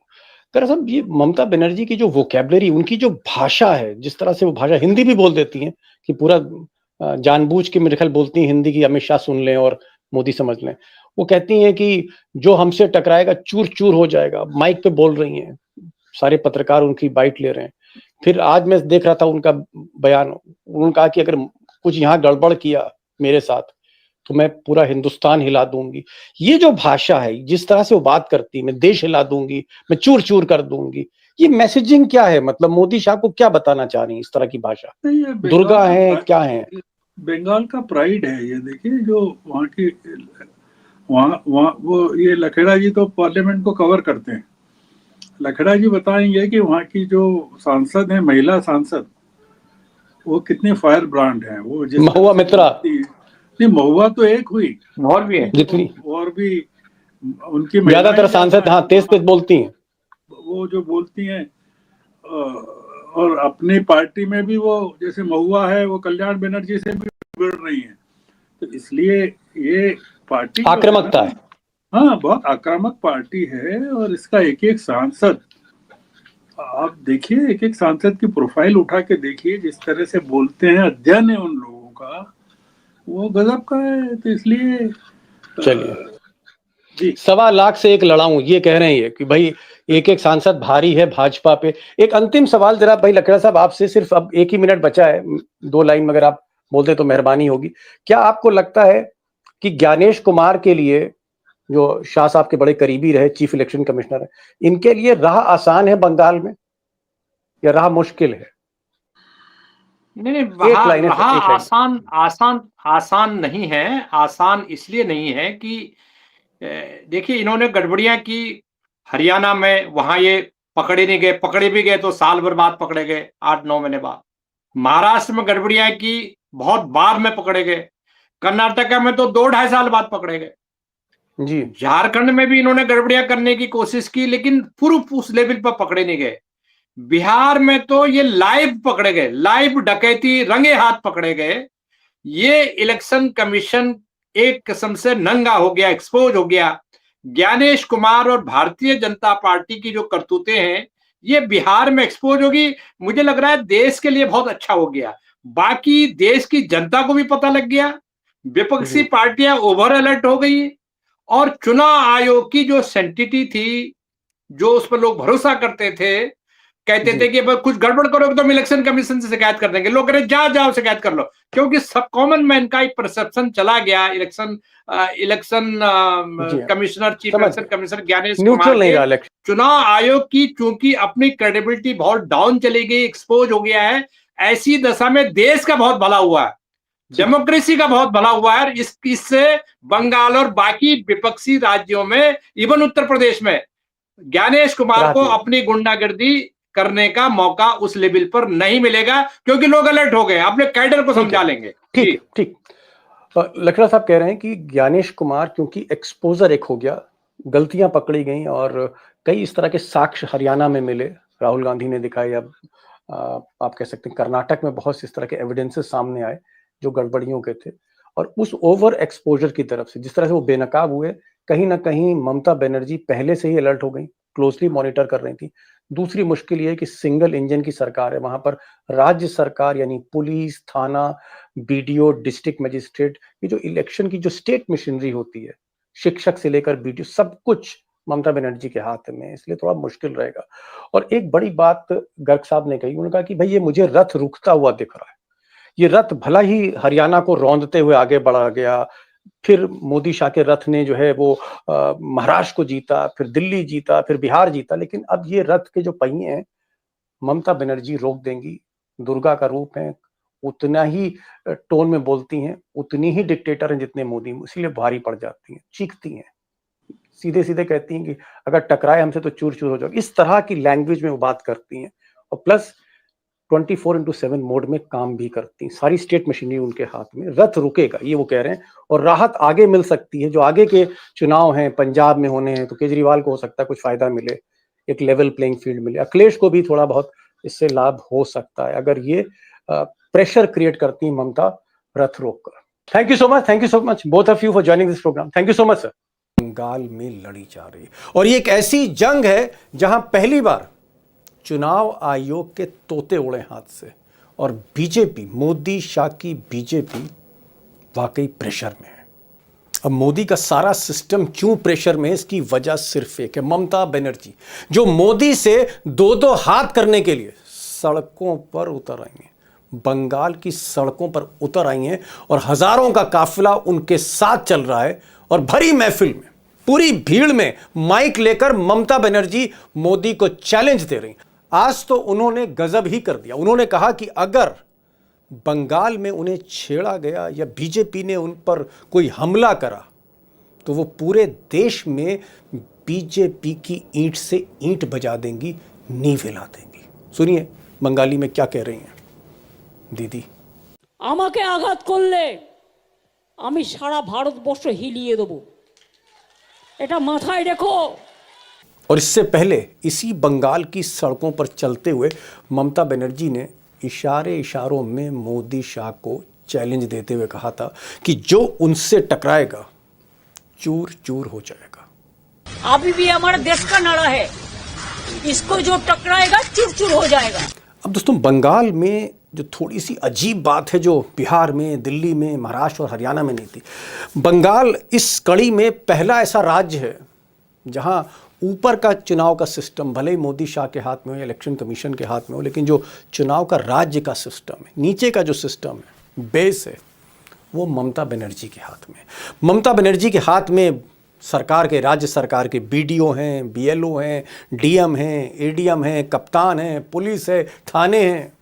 गर्ग साहब, ये ममता बनर्जी की जो वोकैबुलरी, उनकी जो भाषा है, जिस तरह से वो भाषा, हिंदी भी बोल देती हैं कि पूरा जानबूझ के मेरे ख्याल बोलती हैं हिंदी की, अमित शाह सुन लें और मोदी समझ लें। वो कहती हैं कि जो हमसे टकराएगा चूर चूर हो जाएगा, माइक पे बोल रही हैं, सारे पत्रकार उनकी बाइट ले रहे हैं। फिर आज मैं देख रहा था उनका बयान, उन्होंने कहा कि अगर कुछ यहाँ गड़बड़ किया मेरे साथ तो मैं पूरा हिंदुस्तान हिला दूंगी। ये जो भाषा है, जिस तरह से वो बात करती है, मैं देश हिला दूंगी, मैं चूर चूर कर दूंगी, ये मैसेजिंग क्या है? मतलब मोदी शाह को क्या बताना चाह रही है इस तरह की भाषा? दुर्गा है, क्या है? बंगाल का प्राइड है ये। देखिए जो वहाँ की वहाँ वो ये लखेड़ा जी तो पार्लियामेंट को कवर करते हैं। लखेड़ा जी बताएंगे कि वहाँ की जो सांसद है, महिला सांसद, वो कितने फायर ब्रांड हैं। वो महुआ मित्रा, नहीं महुआ तो एक हुई, और भी है, जितनी और भी उनकी ज्यादातर सांसद हाँ तेज तेज बोलती हैं, वो जो बोलती हैं। और अपनी पार्टी में भी वो जैसे महुआ है, वो कल्याण बनर्जी से भी बिगड़ रही हैं। तो इसलिए ये पार्टी आक्रामकता है, हाँ बहुत आक्रामक पार्टी है। और इसका एक एक सांसद, आप देखिए एक एक सांसद की प्रोफाइल उठा के देखिए, जिस तरह से बोलते हैं, अध्ययन है उन लोगों का, वो गजब का है। तो इसलिए चलिए 1.25 लाख से एक लड़ाऊं, ये कह रहे हैं कि भाई एक एक सांसद भारी है भाजपा पे। एक अंतिम सवाल जरा भाई लखेड़ा साहब आपसे, सिर्फ अब 1 ही मिनट बचा है, 2 लाइन में अगर आप बोलते तो मेहरबानी होगी। क्या आपको लगता है कि ज्ञानेश कुमार के लिए, जो शाह साहब के बड़े करीबी रहे, चीफ इलेक्शन कमिश्नर है, इनके लिए राह आसान है बंगाल में या राह मुश्किल है? नहीं नहीं, एक वहां लाइन वहां एक लाइन। आसान आसान आसान नहीं है। आसान इसलिए नहीं है कि देखिए, इन्होंने गड़बड़ियां की हरियाणा में, वहां ये पकड़े नहीं गए, पकड़े भी गए तो साल भर बाद पकड़े गए, 8-9 महीने बाद। महाराष्ट्र में गड़बड़ियां की, बहुत बाद में पकड़े गए। कर्नाटका में तो 2-2.5 साल बाद पकड़े गए। जी झारखंड में भी इन्होंने गड़बड़ियां करने की कोशिश की, लेकिन प्रूफ उस लेवल पर पकड़े नहीं गए। बिहार में तो ये लाइव पकड़े गए, लाइव डकैती, रंगे हाथ पकड़े गए। ये इलेक्शन कमीशन एक किस्म से नंगा हो गया, एक्सपोज हो गया। ज्ञानेश कुमार और भारतीय जनता पार्टी की जो करतूतें हैं, ये बिहार में एक्सपोज होगी। मुझे लग रहा है देश के लिए बहुत अच्छा हो गया। बाकी देश की जनता को भी पता लग गया, विपक्षी पार्टियां ओवर अलर्ट हो गई, और चुनाव आयोग की जो सेंटिटी थी, जो उस पर लोग भरोसा करते थे, कहते थे कि अगर कुछ गड़बड़ करोगे तो हम इलेक्शन कमीशन से शिकायत कर देंगे, लोग कह रहे जाओ शिकायत कर लो, क्योंकि सब कॉमन मैन का एक परसेप्शन चला गया election commissioner, chief election commissioner Gyanesh Kumar के, चुनाव आयोग की चूंकि अपनी क्रेडिबिलिटी बहुत डाउन चली गई, एक्सपोज हो गया है। ऐसी दशा में देश का बहुत भला हुआ है, डेमोक्रेसी का बहुत भला हुआ है। इससे बंगाल और बाकी विपक्षी राज्यों में, इवन उत्तर प्रदेश में, ज्ञानेश कुमार को अपनी गुंडागर्दी करने का मौका उस लेवल पर नहीं मिलेगा, क्योंकि लोग अलर्ट हो गए, अपने कैडर को समझा लेंगे। ठीक। लकड़ा साहब कह रहे हैं कि ज्ञानेश कुमार क्योंकि एक्सपोजर एक हो गया, गलतियां पकड़ी गई और कई इस तरह के साक्ष्य हरियाणा में मिले, राहुल गांधी ने दिखाए, अब आप कह सकते हैं कर्नाटक में बहुत से इस तरह के एविडेंसेस सामने आए जो गड़बड़ियों के थे। और उस ओवर एक्सपोजर की तरफ से जिस तरह से वो बेनकाब हुए, कहीं ना कहीं ममता बनर्जी पहले से ही अलर्ट हो गई, क्लोजली मॉनिटर कर रही थी। दूसरी मुश्किल ये है कि सिंगल इंजन की सरकार है, वहां पर राज्य सरकार यानी पुलिस, थाना, बीडीओ, डिस्ट्रिक्ट मजिस्ट्रेट, ये जो इलेक्शन की जो स्टेट मशीनरी होती है, शिक्षक से लेकर बीडीओ, सब कुछ ममता बनर्जी के हाथ में, इसलिए थोड़ा मुश्किल रहेगा। और एक बड़ी बात गर्ग साहब ने कही, उन्होंने कहा कि भाई ये मुझे रथ रुकता हुआ दिख रहा है। ये रथ भला ही हरियाणा को रौंदते हुए आगे बढ़ा गया, फिर मोदी शाह के रथ ने जो है वो महाराष्ट्र को जीता, फिर दिल्ली जीता, फिर बिहार जीता, लेकिन अब ये रथ के जो पहिए हैं ममता बनर्जी रोक देंगी। दुर्गा का रूप है, उतना ही टोन में बोलती हैं, उतनी ही डिक्टेटर हैं जितने मोदी, इसीलिए भारी पड़ जाती हैं, चीखती हैं, सीधे सीधे कहती हैं कि अगर टकराए हमसे तो चूर चूर हो जाओगे, इस तरह की लैंग्वेज में वो बात करती हैं। और प्लस 24/7 मोड में काम भी करती हैं, सारी स्टेट मशीनरी उनके हाथ में, रथ रुकेगा ये वो कह रहे हैं। और राहत आगे मिल सकती है, जो आगे के चुनाव हैं पंजाब में होने हैं, तो केजरीवाल को हो सकता है कुछ फायदा मिले, एक लेवल प्लेइंग फील्ड मिले, अखिलेश को भी थोड़ा बहुत इससे लाभ हो सकता है अगर ये प्रेशर क्रिएट करती है ममता रथ रोक कर। Thank you so much both of you for joining this programme. Thank you so much sir. Bengal में लड़ी जा रही है और ये एक ऐसी जंग है जहां पहली बार चुनाव आयोग के तोते उड़े हाथ से, और बीजेपी, मोदी शाह की बीजेपी वाकई प्रेशर में है। अब मोदी का सारा सिस्टम क्यों प्रेशर में है, इसकी वजह सिर्फ एक है, ममता बनर्जी, जो मोदी से 2-2 हाथ करने के लिए सड़कों पर उतर आई हैं, बंगाल की सड़कों पर उतर आई हैं, और हजारों का काफिला उनके साथ चल रहा है। और भरी महफिल में, पूरी भीड़ में माइक लेकर ममता बनर्जी मोदी को चैलेंज दे रही। आज तो उन्होंने गजब ही कर दिया, उन्होंने कहा कि अगर बंगाल में उन्हें छेड़ा गया या बीजेपी ने उन पर कोई हमला करा तो वो पूरे देश में बीजेपी की ईंट से ईंट बजा देंगी, नींव हिला देंगी। सुनिए बंगाली में क्या कह रही हैं दीदी। আমাকে আঘাত করলে আমি সারা ভারতবর্ষ হিলিয়ে দেব, এটা মাথায় রেখো। और इससे पहले इसी बंगाल की सड़कों पर चलते हुए ममता बनर्जी ने इशारों में मोदी शाह को चैलेंज देते हुए कहा था कि जो उनसे टकराएगा चूर चूर हो जाएगा। अभी भी हमारा देश का नारा है, इसको जो टकराएगा चूर चूर हो जाएगा। अब दोस्तों बंगाल में जो थोड़ी सी अजीब बात है, जो बिहार में, दिल्ली में, महाराष्ट्र और हरियाणा में नहीं थी, बंगाल इस कड़ी में पहला ऐसा राज्य है जहां ऊपर का चुनाव का सिस्टम भले ही मोदी शाह के हाथ में हो या इलेक्शन कमीशन के हाथ में हो, लेकिन जो चुनाव का राज्य का सिस्टम है, नीचे का जो सिस्टम है, बेस है वो ममता बनर्जी के हाथ में। ममता बनर्जी के हाथ में सरकार के, राज्य सरकार के बीडीओ हैं, बीएलओ हैं, डीएम हैं, एडीएम हैं, कप्तान हैं, पुलिस है, थाने हैं,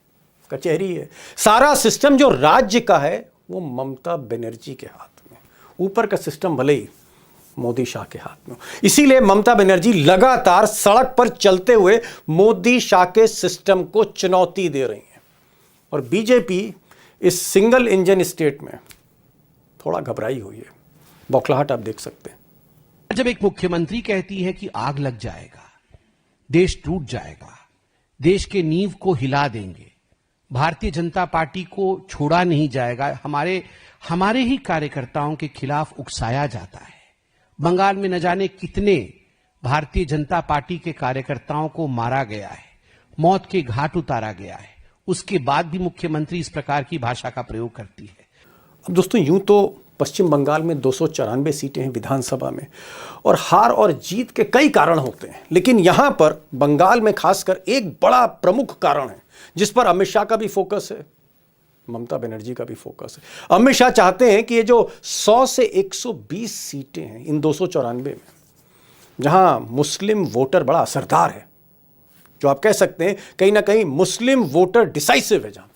कचहरी है। सारा सिस्टम जो राज्य का है वो ममता बनर्जी के हाथ में। ऊपर का सिस्टम भले ही मोदी शाह के हाथ में। इसीलिए ममता बनर्जी लगातार सड़क पर चलते हुए मोदी शाह के सिस्टम को चुनौती दे रही हैं। और बीजेपी इस सिंगल इंजन स्टेट में थोड़ा घबराई हुई है। बौखलाहट आप देख सकते हैं। जब एक मुख्यमंत्री कहती है कि आग लग जाएगा, देश टूट जाएगा, देश के नींव को हिला देंगे, भारतीय जनता पार्टी को छोड़ा नहीं जाएगा, हमारे ही कार्यकर्ताओं के खिलाफ उकसाया जाता है। बंगाल में न जाने कितने भारतीय जनता पार्टी के कार्यकर्ताओं को मारा गया है, मौत के घाट उतारा गया है, उसके बाद भी मुख्यमंत्री इस प्रकार की भाषा का प्रयोग करती है। अब दोस्तों, यूं तो पश्चिम बंगाल में 294 सीटें हैं विधानसभा में, और हार और जीत के कई कारण होते हैं, लेकिन यहां पर बंगाल में खासकर एक बड़ा प्रमुख कारण है जिस पर अमित शाह का भी फोकस है, ममता बनर्जी का भी फोकस है। अमित शाह चाहते हैं कि ये जो 100 से 120 सीटें हैं इन 294 में, जहां मुस्लिम वोटर बड़ा असरदार है, जो आप कह सकते हैं कहीं ना कहीं मुस्लिम वोटर डिसाइसिव है, जहां पर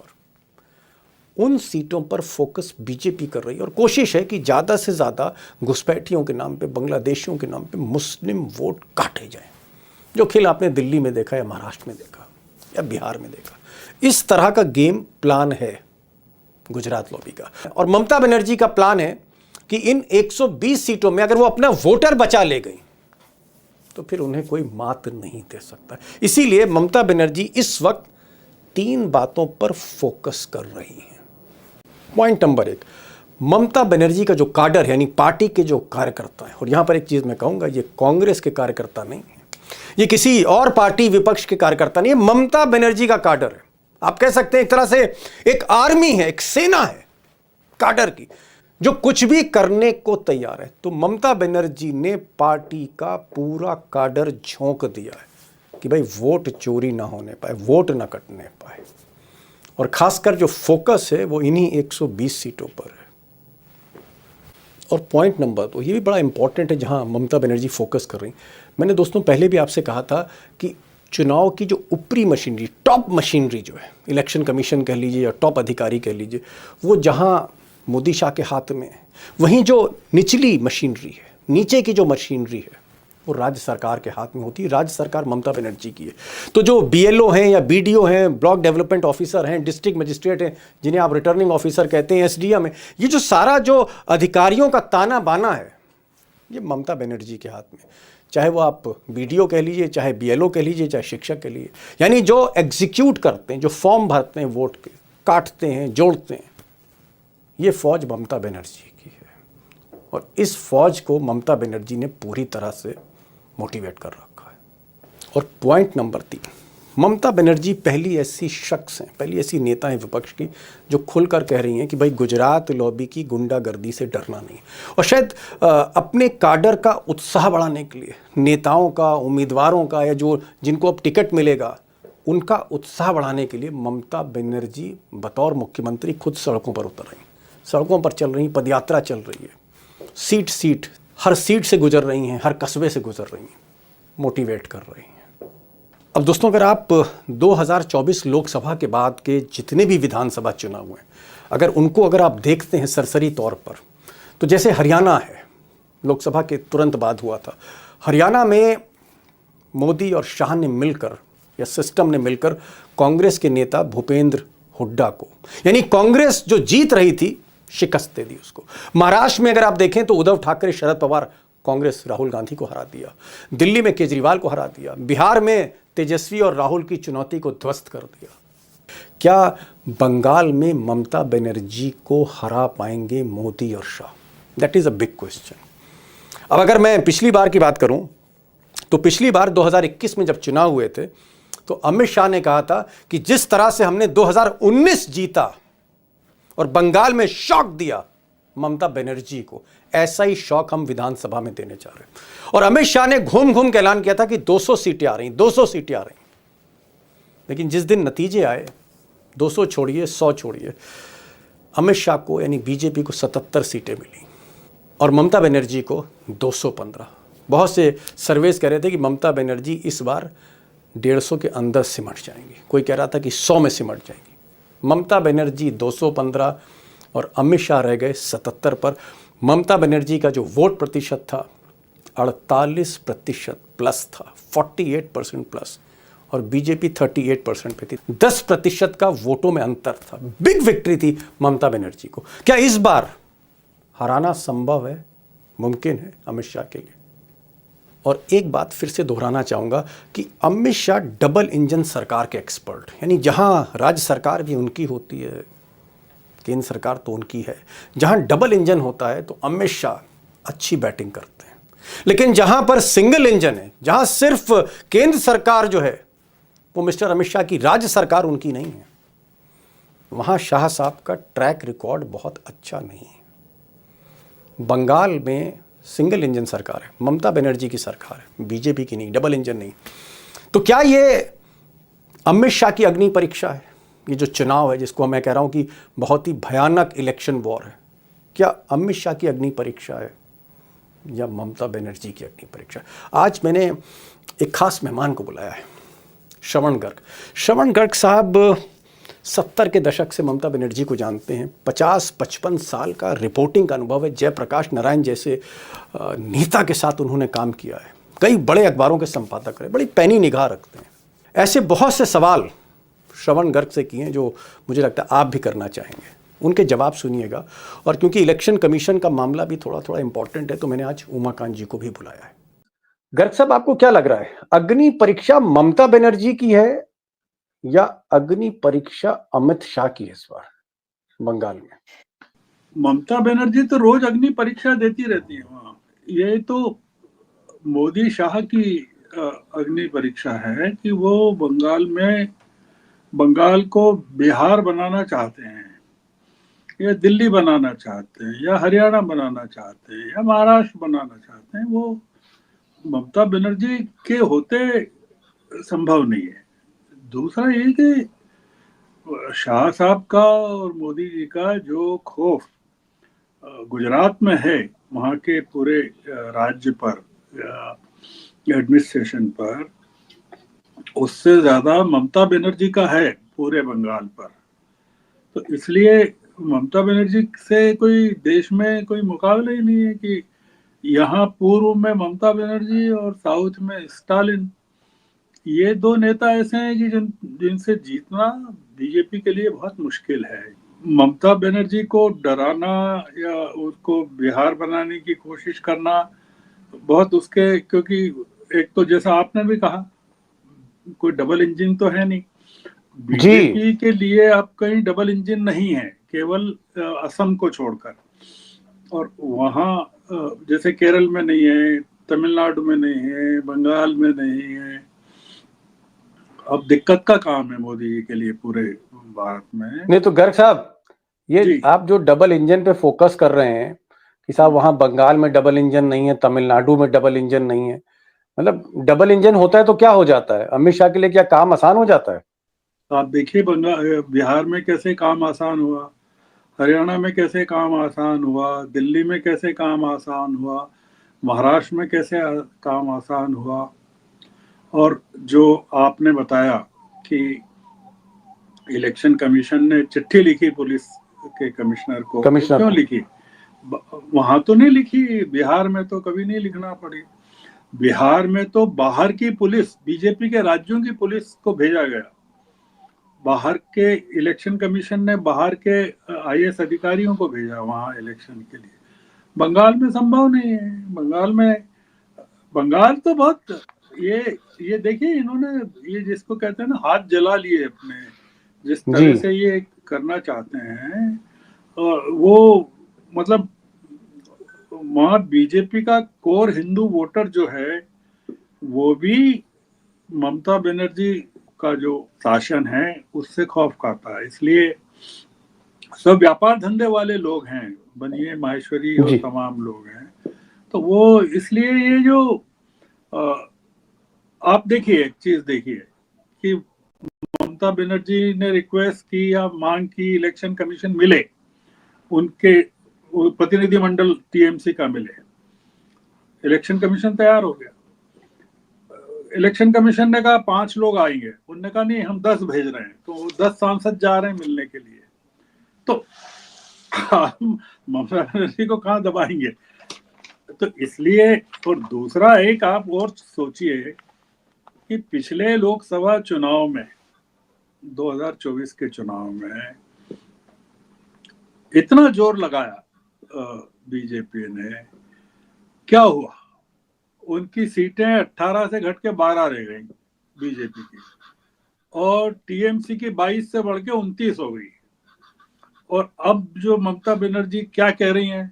उन सीटों पर फोकस बीजेपी कर रही है और कोशिश है कि ज़्यादा से ज़्यादा घुसपैठियों के नाम पे, बांग्लादेशियों के नाम पे मुस्लिम वोट काटे जाएं। जो खेल आपने दिल्ली में देखा या महाराष्ट्र में देखा या बिहार में देखा, इस तरह का गेम प्लान है गुजरात लॉबी का। और ममता बनर्जी का प्लान है कि इन 120 सीटों में अगर वो अपना वोटर बचा ले गई तो फिर उन्हें कोई मात नहीं दे सकता। इसीलिए ममता बनर्जी इस वक्त 3 बातों पर फोकस कर रही हैं। पॉइंट नंबर 1, ममता बनर्जी का जो काडर है, यानी पार्टी के जो कार्यकर्ता है, और यहां पर एक चीज मैं कहूंगा, ये कांग्रेस के कार्यकर्ता नहीं है, ये किसी और पार्टी विपक्ष के कार्यकर्ता नहीं है, ममता बनर्जी का काडर है। आप कह सकते हैं एक तरह से एक आर्मी है, एक सेना है काडर की, जो कुछ भी करने को तैयार है। तो ममता बनर्जी ने पार्टी का पूरा काडर झोंक दिया है कि भाई वोट चोरी ना होने पाए, वोट ना कटने पाए, और खासकर जो फोकस है वो इन्हीं 120 सीटों पर है। और पॉइंट नंबर 2, ये भी बड़ा इंपॉर्टेंट है जहां ममता बनर्जी फोकस कर रही। मैंने दोस्तों पहले भी आपसे कहा था कि चुनाव की जो ऊपरी मशीनरी, टॉप मशीनरी जो है, इलेक्शन कमीशन कह लीजिए या टॉप अधिकारी कह लीजिए, वो जहां मोदी शाह के हाथ में है, वहीं जो निचली मशीनरी है, नीचे की जो मशीनरी है, वो राज्य सरकार के हाथ में होती है। राज्य सरकार ममता बनर्जी की है। तो जो बीएलओ हैं या बीडीओ हैं, ब्लॉक डेवलपमेंट ऑफिसर हैं, डिस्ट्रिक्ट मजिस्ट्रेट हैं, जिन्हें आप रिटर्निंग ऑफिसर कहते हैं, एसडीएम है, ये जो सारा जो अधिकारियों का ताना बाना है, ये ममता बनर्जी के हाथ में। चाहे वो आप बीडीओ कह लीजिए, चाहे बीएलओ कह लीजिए, चाहे शिक्षक कह लीजिए, यानी जो एग्जीक्यूट करते हैं, जो फॉर्म भरते हैं वोट के, काटते हैं, जोड़ते हैं, ये फौज ममता बनर्जी की है। और इस फौज को ममता बनर्जी ने पूरी तरह से मोटिवेट कर रखा है। और पॉइंट नंबर 3, ममता बनर्जी पहली ऐसी शख्स हैं, पहली ऐसी नेता हैं विपक्ष की जो खुलकर कह रही हैं कि भाई गुजरात लॉबी की गुंडागर्दी से डरना नहीं। और शायद अपने काडर का उत्साह बढ़ाने के लिए, नेताओं का, उम्मीदवारों का, या जो जिनको अब टिकट मिलेगा उनका उत्साह बढ़ाने के लिए ममता बनर्जी बतौर मुख्यमंत्री खुद सड़कों पर उतर रही, सड़कों पर चल रही, पदयात्रा चल रही है, सीट सीट, हर सीट से गुजर रही हैं, हर कस्बे से गुजर रही हैं, मोटिवेट कर रही हैं। अब दोस्तों, अगर आप 2024 लोकसभा के बाद के जितने भी विधानसभा चुनाव हुए, अगर आप देखते हैं सरसरी तौर पर, तो जैसे हरियाणा है, लोकसभा के तुरंत बाद हुआ था, हरियाणा में मोदी और शाह ने मिलकर या सिस्टम ने मिलकर कांग्रेस के नेता भूपेंद्र हुड्डा को, यानी कांग्रेस जो जीत रही थी, शिकस्त दे दी उसको। महाराष्ट्र में अगर आप देखें तो उद्धव ठाकरे, शरद पवार, कांग्रेस राहुल गांधी को हरा दिया, दिल्ली में केजरीवाल को हरा दिया, बिहार में तेजस्वी और राहुल की चुनौती को ध्वस्त कर दिया। क्या बंगाल में ममता बनर्जी को हरा पाएंगे मोदी और Shah? That is a big question. अब अगर मैं पिछली बार की बात करूं तो पिछली बार 2021 में जब चुनाव हुए थे तो अमित शाह ने कहा था कि जिस तरह से हमने 2019 जीता और बंगाल में शॉक दिया ममता बनर्जी को, ऐसा ही शॉक हम विधानसभा में देने जा रहे हैं। और अमित शाह ने घूम घूम के ऐलान किया था कि 200 सीटें आ रही, 200 सीटें आ रही। लेकिन जिस दिन नतीजे आए, 200 छोड़िए, 100 छोड़िए, अमित शाह को यानी बीजेपी को 77 सीटें मिली और ममता बनर्जी को 215। बहुत से सर्वेस कह रहे थे कि ममता बनर्जी इस बार 150 के अंदर सिमट जाएंगी, कोई कह रहा था कि 100 में सिमट जाएंगी। ममता बनर्जी 215 और अमित शाह रह गए 77 पर। ममता बनर्जी का जो वोट प्रतिशत था 48% प्लस था, 48% प्लस, और बीजेपी 38% पे थी। 10% का वोटों में अंतर था। बिग विक्ट्री थी ममता बनर्जी को। क्या इस बार हराना संभव है, मुमकिन है अमित शाह के लिए? और एक बात फिर से दोहराना चाहूँगा कि अमित शाह डबल इंजन सरकार के एक्सपर्ट, यानी जहाँ राज्य सरकार भी उनकी होती है, केंद्र सरकार तो उनकी है, जहाँ डबल इंजन होता है तो अमित शाह अच्छी बैटिंग करते हैं। लेकिन जहाँ पर सिंगल इंजन है, जहाँ सिर्फ केंद्र सरकार जो है वो मिस्टर अमित शाह की राज्य सरकार उनकी नहीं है, वहाँ शाह साहब का ट्रैक रिकॉर्ड बहुत अच्छा नहीं है। बंगाल में सिंगल इंजन सरकार है, ममता बनर्जी की सरकार है, बीजेपी की नहीं, डबल इंजन नहीं। तो क्या ये अमित शाह की अग्नि परीक्षा है? ये जो चुनाव है जिसको मैं कह रहा हूँ कि बहुत ही भयानक इलेक्शन वॉर है, क्या अमित शाह की अग्नि परीक्षा है या ममता बनर्जी की अग्नि परीक्षा? आज मैंने एक खास मेहमान को बुलाया है, श्रवण गर्ग। श्रवण गर्ग साहब 70 के दशक से ममता बनर्जी को जानते हैं। 50-55 साल का रिपोर्टिंग का अनुभव है। जयप्रकाश नारायण जैसे नेता के साथ उन्होंने काम किया है। कई बड़े अखबारों के संपादक रहे, बड़ी पैनी निगाह रखते हैं। ऐसे बहुत से सवाल श्रवण गर्ग से किए हैं जो मुझे लगता है आप भी करना चाहेंगे। उनके जवाब सुनिएगा। और क्योंकि इलेक्शन कमीशन का मामला भी थोड़ा थोड़ा इंपॉर्टेंट है तो मैंने आज उमाकांत जी को भी बुलाया है। गर्ग साहब, आपको क्या लग रहा है, अग्नि परीक्षा ममता बनर्जी की है या अग्नि परीक्षा अमित शाह की है इस बार बंगाल में? ममता बनर्जी तो रोज अग्नि परीक्षा देती रहती है वहाँ। ये तो मोदी शाह की अग्नि परीक्षा है कि वो बंगाल को बिहार बनाना चाहते हैं, या दिल्ली बनाना चाहते हैं, या हरियाणा बनाना चाहते हैं, या महाराष्ट्र बनाना चाहते हैं। वो ममता बनर्जी के होते संभव नहीं है। दूसरा ये कि शाह साहब का और मोदी जी का जो खौफ गुजरात में है, वहाँ के पूरे राज्य पर, एडमिनिस्ट्रेशन पर, उससे ज्यादा ममता बनर्जी का है पूरे बंगाल पर। तो इसलिए ममता बनर्जी से कोई देश में कोई मुकाबला ही नहीं है कि यहाँ पूर्व में ममता बनर्जी और साउथ में स्टालिन, ये दो नेता ऐसे हैं कि जिनसे जीतना बीजेपी के लिए बहुत मुश्किल है। ममता बनर्जी को डराना या उसको बिहार बनाने की कोशिश करना बहुत उसके, क्योंकि एक तो जैसा आपने भी कहा कोई डबल इंजन तो है नहीं बीजेपी के लिए। अब कहीं डबल इंजन नहीं है, केवल असम को छोड़कर। और वहाँ जैसे केरल में नहीं है, तमिलनाडु में नहीं है, बंगाल में नहीं है। अब दिक्कत का काम है मोदी जी के लिए पूरे भारत में। नहीं तो गर्ग साहब, ये आप जो डबल इंजन पे फोकस कर रहे हैं कि साहब वहां बंगाल में डबल इंजन नहीं है, तमिलनाडु में डबल इंजन नहीं है, मतलब डबल इंजन होता है तो क्या हो जाता है? अमित शाह के लिए क्या काम आसान हो जाता है? आप देखिए बिहार में कैसे काम आसान हुआ, हरियाणा में कैसे काम आसान हुआ, दिल्ली में कैसे काम आसान हुआ, महाराष्ट्र में कैसे काम आसान हुआ। और जो आपने बताया कि इलेक्शन कमीशन ने चिट्ठी लिखी पुलिस के कमिश्नर को, क्यों लिखी? वहां तो नहीं लिखी, बिहार में तो कभी नहीं लिखना पड़ी। बिहार में तो बाहर की पुलिस, बीजेपी के राज्यों की पुलिस को भेजा गया। बाहर के इलेक्शन कमीशन ने बाहर के आईएएस अधिकारियों को भेजा वहां इलेक्शन के लिए। बंगाल में संभव नहीं है। बंगाल तो बहुत, ये देखिए इन्होंने, ये जिसको कहते हैं ना, हाथ जला लिए अपने, जिस तरह से ये करना चाहते हैं। और वो मतलब वहाँ बीजेपी का कोर हिंदू वोटर जो है वो भी ममता बनर्जी का जो शासन है उससे खौफ खाता है। इसलिए सब व्यापार धंधे वाले लोग हैं, बनिए माहेश्वरी और तमाम लोग हैं। तो वो इसलिए ये जो आप देखिए, एक चीज देखिए कि ममता बनर्जी ने रिक्वेस्ट की या मांग की इलेक्शन कमीशन मिले, उनके प्रतिनिधिमंडल टीएमसी का मिले। इलेक्शन कमीशन तैयार हो गया। इलेक्शन कमीशन ने कहा 5 लोग आएंगे, उन्होंने कहा नहीं हम 10 भेज रहे हैं, तो 10 सांसद जा रहे हैं मिलने के लिए। तो ममता बनर्जी को कहाँ दबाएंगे? तो इसलिए, और दूसरा एक आप और सोचिए कि पिछले लोकसभा चुनाव में 2024 के चुनाव में इतना जोर लगाया बीजेपी ने, क्या हुआ? उनकी सीटें 18 से घट के 12 रह गई बीजेपी की, और टीएमसी की 22 से बढ़ के 29 हो गई। और अब जो ममता बनर्जी क्या कह रही हैं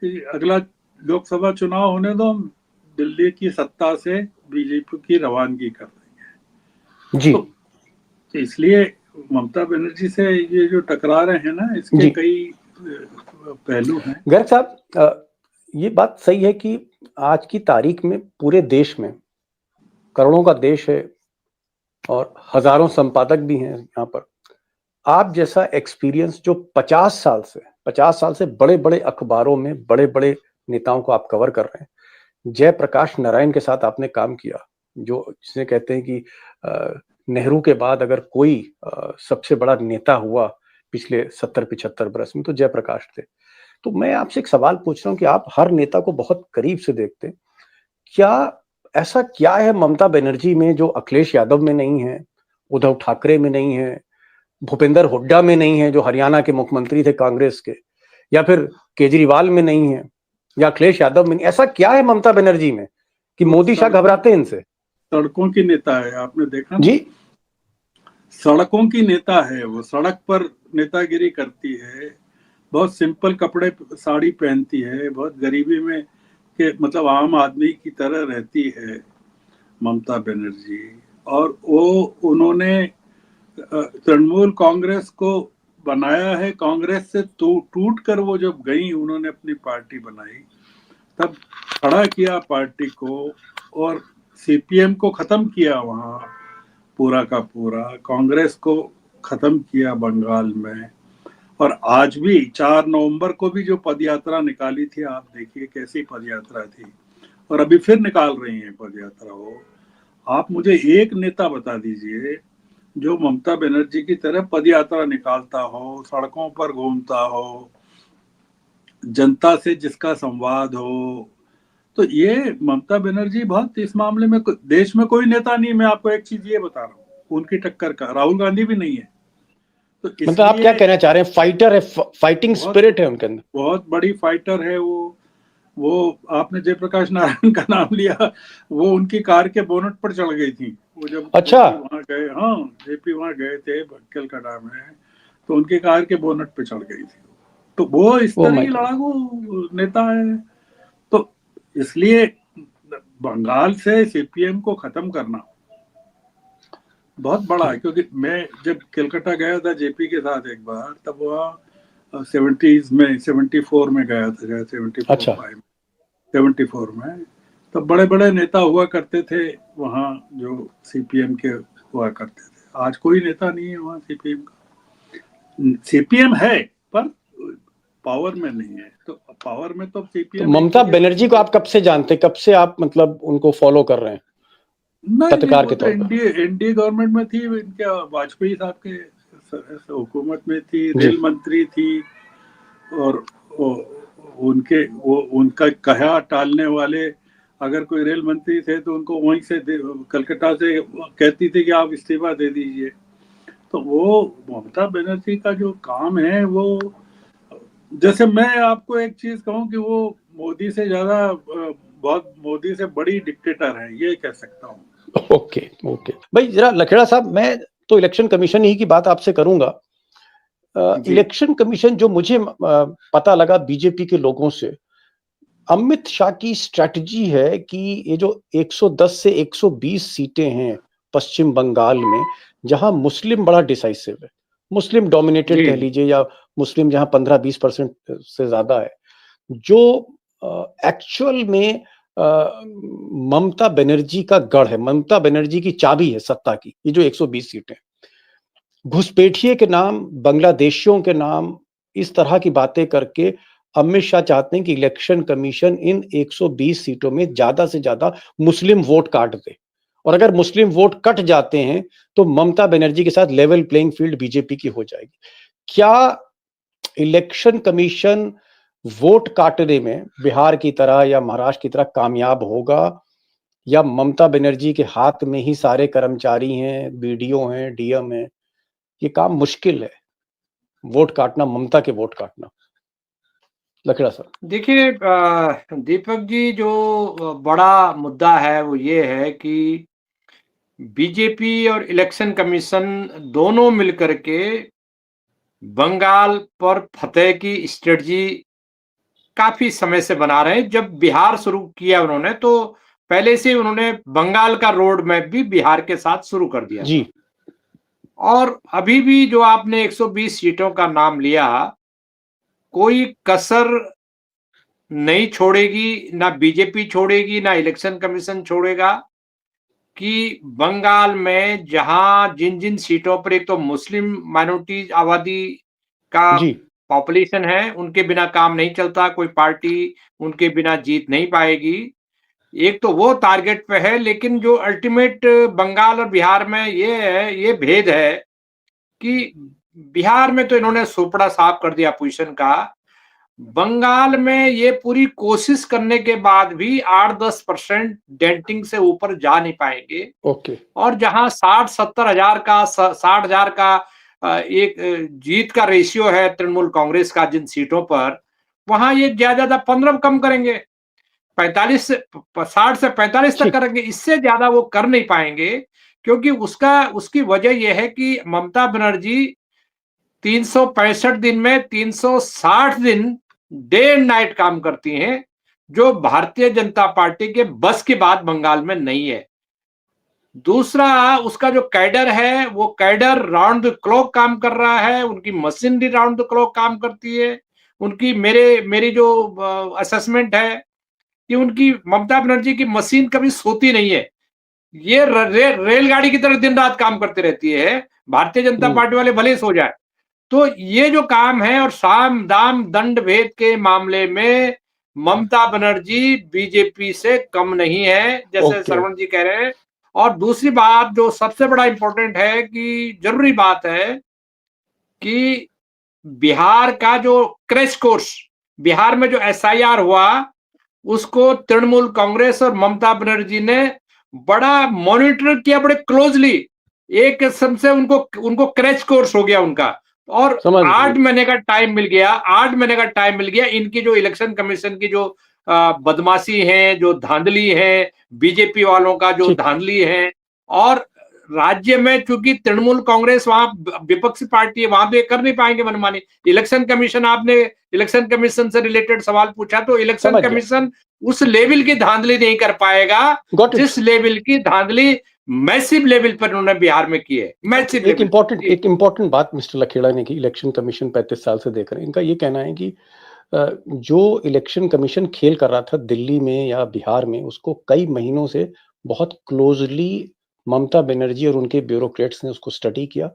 कि अगला लोकसभा चुनाव होने दो, हम दिल्ली की सत्ता से बीजेपी की रवानगी कर देंगे जी। तो इसलिए ममता बनर्जी से ये जो टकरा रहे हैं ना, इसके कई पहलू हैं। गर्ग साहब, ये बात सही है कि आज की तारीख में पूरे देश में करोड़ों का देश है और हजारों संपादक भी हैं यहाँ पर। आप जैसा एक्सपीरियंस जो 50 साल से बड़े बड़े अखबारों में बड़े बड़े नेताओं को आप कवर कर रहे हैं। जयप्रकाश नारायण के साथ आपने काम किया, जो जिसे कहते हैं कि नेहरू के बाद अगर कोई सबसे बड़ा नेता हुआ पिछले 70-75 बरस में तो जयप्रकाश थे। तो मैं आपसे एक सवाल पूछ रहा हूँ कि आप हर नेता को बहुत करीब से देखते हैं, क्या ऐसा क्या है ममता बनर्जी में जो अखिलेश यादव में नहीं है, उद्धव ठाकरे में नहीं है, भूपेंद्र हुड्डा में नहीं है जो हरियाणा के मुख्यमंत्री थे कांग्रेस के, या फिर केजरीवाल में नहीं है, या अखिलेश यादव में नहीं? ऐसा क्या है ममता बनर्जी में कि मोदी शाह घबराते हैं इनसे? सड़कों की नेता है, आपने देखा जी, सड़कों की नेता है वो। सड़क पर नेतागिरी करती है, बहुत सिंपल कपड़े साड़ी पहनती है, बहुत गरीबी में के मतलब आम आदमी की तरह रहती है ममता बनर्जी। और वो उन्होंने तृणमूल कांग्रेस को बनाया है। कांग्रेस से टूट कर वो जब गई, उन्होंने अपनी पार्टी बनाई, तब खड़ा किया पार्टी को और सीपीएम को खत्म किया वहाँ पूरा का पूरा, कांग्रेस को खत्म किया बंगाल में। और आज भी 4 नवंबर को भी जो पदयात्रा निकाली थी, आप देखिए कैसी पदयात्रा थी, और अभी फिर निकाल रही हैं पदयात्रा वो। आप मुझे एक नेता बता दीजिए जो ममता बनर्जी की तरह पदयात्रा निकालता हो, सड़कों पर घूमता हो, जनता से जिसका संवाद हो। तो ये ममता बनर्जी बहुत, इस मामले में देश में कोई नेता नहीं। मैं आपको एक चीज ये बता रहा हूँ, उनकी टक्कर का राहुल गांधी भी नहीं है। तो मतलब आप क्या कहना चाह रहे हैं? फाइटर है, फाइटिंग स्पिरिट है उनके अंदर, बहुत बड़ी फाइटर है वो आपने जयप्रकाश नारायण का नाम लिया, वो उनकी कार के बोनट पर चढ़ गई थी वो जब अच्छा वहां गए। हाँ, जेपी वहां गए थे कलकत्ता में, तो उनकी कार के बोनट पे चढ़ गई थी। तो वो इस तरह की लड़ाकू नेता है। तो इसलिए बंगाल से सीपीएम को खत्म करना बहुत बड़ा है। क्योंकि मैं जब कलकत्ता गया था जेपी के साथ एक बार, तब वहाँ 70s में 74 में गया था, 74 में, तब बड़े बड़े नेता हुआ करते थे वहाँ जो सीपीएम के हुआ करते थे। आज कोई नेता नहीं है वहाँ सीपीएम का। सीपीएम है पर पावर में नहीं है। तो पावर में तो सीपीएम। तो ममता बनर्जी को आप कब से जानते, कब से आप मतलब उनको फॉलो कर रहे हैं पत्रकार के तौर पर? एनडीए गवर्नमेंट में थी इनके, वाजपेयी साहब के हुकूमत में थी, रेल मंत्री थी, और उनका कहा टालने वाले अगर कोई रेल मंत्री थे तो उनको वहीं से कलकत्ता से कहती थी कि आप इस्तीफा दे दीजिए। तो वो ममता बनर्जी का जो काम है, वो जैसे मैं आपको एक चीज कहूं कि वो मोदी से ज्यादा, बहुत मोदी से बड़ी डिक्टेटर है, ये कह सकता हूँ। ओके भाई, जरा लखेड़ा साहब, मैं तो इलेक्शन कमीशन ही की बात आपसे करूंगा। इलेक्शन कमीशन, जो मुझे पता लगा बीजेपी के लोगों से, अमित शाह की स्ट्रैटेजी है कि ये जो 110 से 120 सीटें हैं पश्चिम बंगाल में, जहां मुस्लिम बड़ा डिसाइसिव है, मुस्लिम डोमिनेटेड कह लीजिए, या मुस्लिम जहां 15-20% से ज्यादा है, जो एक्चुअल में ममता बनर्जी का गढ़ है, ममता बनर्जी की चाबी है सत्ता की, ये जो 120 सीटें, घुसपैठिए के नाम, बांग्लादेशियों के नाम, इस तरह की बातें करके अमित शाह चाहते हैं कि इलेक्शन कमीशन इन 120 सीटों में ज्यादा से ज्यादा मुस्लिम वोट काट दे, और अगर मुस्लिम वोट कट जाते हैं तो ममता बनर्जी के साथ लेवल प्लेइंग फील्ड बीजेपी की हो जाएगी। क्या इलेक्शन कमीशन वोट काटने में बिहार की तरह या महाराष्ट्र की तरह कामयाब होगा, या ममता बनर्जी के हाथ में ही सारे कर्मचारी हैं, बीडीओ हैं, डीएम हैं? ये काम मुश्किल है, वोट काटना, ममता के वोट काटना। लखेड़ा सर। देखिए दीपक जी, जो बड़ा मुद्दा है वो ये है कि बीजेपी और इलेक्शन कमीशन दोनों मिलकर के बंगाल पर फतेह की स्ट्रेटजी काफी समय से बना रहे हैं। जब बिहार शुरू किया उन्होंने, तो पहले से उन्होंने बंगाल का रोड मैप भी बिहार के साथ शुरू कर दिया जी। और अभी भी जो आपने 120 सीटों का नाम लिया, कोई कसर नहीं छोड़ेगी, ना बीजेपी छोड़ेगी, ना इलेक्शन कमीशन छोड़ेगा, कि बंगाल में जहां जिन जिन सीटों पर एक तो मुस्लिम माइनॉरिटी आबादी का जी। पॉपुलेशन है, उनके बिना काम नहीं चलता, कोई पार्टी उनके बिना जीत नहीं पाएगी। एक तो वो टारगेट पे है, लेकिन जो अल्टीमेट बंगाल और बिहार में ये है, ये भेद है कि बिहार में तो इन्होंने सोपड़ा साफ कर दिया अपोजिशन का, बंगाल में ये पूरी कोशिश करने के बाद भी 8-10% डेंटिंग से ऊपर जा नहीं पाएंगे। ओके। और जहां 60-70 हजार का 60 हजार का एक जीत का रेशियो है तृणमूल कांग्रेस का जिन सीटों पर, वहां ये ज्यादा 15 कम करेंगे, 45 से 60 से 45 तक करेंगे, इससे ज्यादा वो कर नहीं पाएंगे। क्योंकि उसकी वजह यह है कि ममता बनर्जी 365 दिन में 360 दिन डे एंड नाइट काम करती हैं, जो भारतीय जनता पार्टी के बस की बात बंगाल में नहीं है। दूसरा, उसका जो कैडर है, वो कैडर राउंड द क्लॉक काम कर रहा है, उनकी मशीनरी राउंड द क्लॉक काम करती है। उनकी मेरी जो असेसमेंट है कि उनकी ममता बनर्जी की मशीन कभी सोती नहीं है, ये रेलगाड़ी की तरह दिन रात काम करती रहती है। भारतीय जनता पार्टी वाले भले सो जाए, तो ये जो काम है, और साम दाम दंड भेद के मामले में ममता बनर्जी बीजेपी से कम नहीं है, जैसे श्रवण जी कह रहे हैं। और दूसरी बात जो सबसे बड़ा इंपॉर्टेंट है, कि जरूरी बात है कि बिहार का जो क्रैश कोर्स, बिहार में जो एसआईआर हुआ, उसको तृणमूल कांग्रेस और ममता बनर्जी ने बड़ा मॉनिटर किया, बड़े क्लोजली। एक किस्म से उनको क्रैश कोर्स हो गया उनका, और 8 महीने का टाइम मिल गया, 8 महीने का टाइम मिल गया इनकी जो इलेक्शन कमीशन की जो बदमाशी है, जो धांधली है, बीजेपी वालों का जो धांधली है। और राज्य में चूंकि तृणमूल कांग्रेस वहां विपक्षी पार्टी है, वहां तो ये कर नहीं पाएंगे मनमानी। इलेक्शन कमीशन, आपने इलेक्शन कमीशन से रिलेटेड सवाल पूछा, तो इलेक्शन कमीशन उस लेवल की धांधली नहीं कर पाएगा जिस लेवल की धांधली मैसिव लेवल पर उन्होंने बिहार में की है। मैसिव एक इंपॉर्टेंट बात मिस्टर लखेड़ा ने की, इलेक्शन कमीशन 35 साल से देख रहे हैं। इनका ये कहना है कि जो इलेक्शन कमीशन खेल कर रहा था दिल्ली में या बिहार में, उसको कई महीनों से बहुत क्लोजली ममता बनर्जी और उनके ब्यूरोक्रेट्स ने उसको स्टडी किया,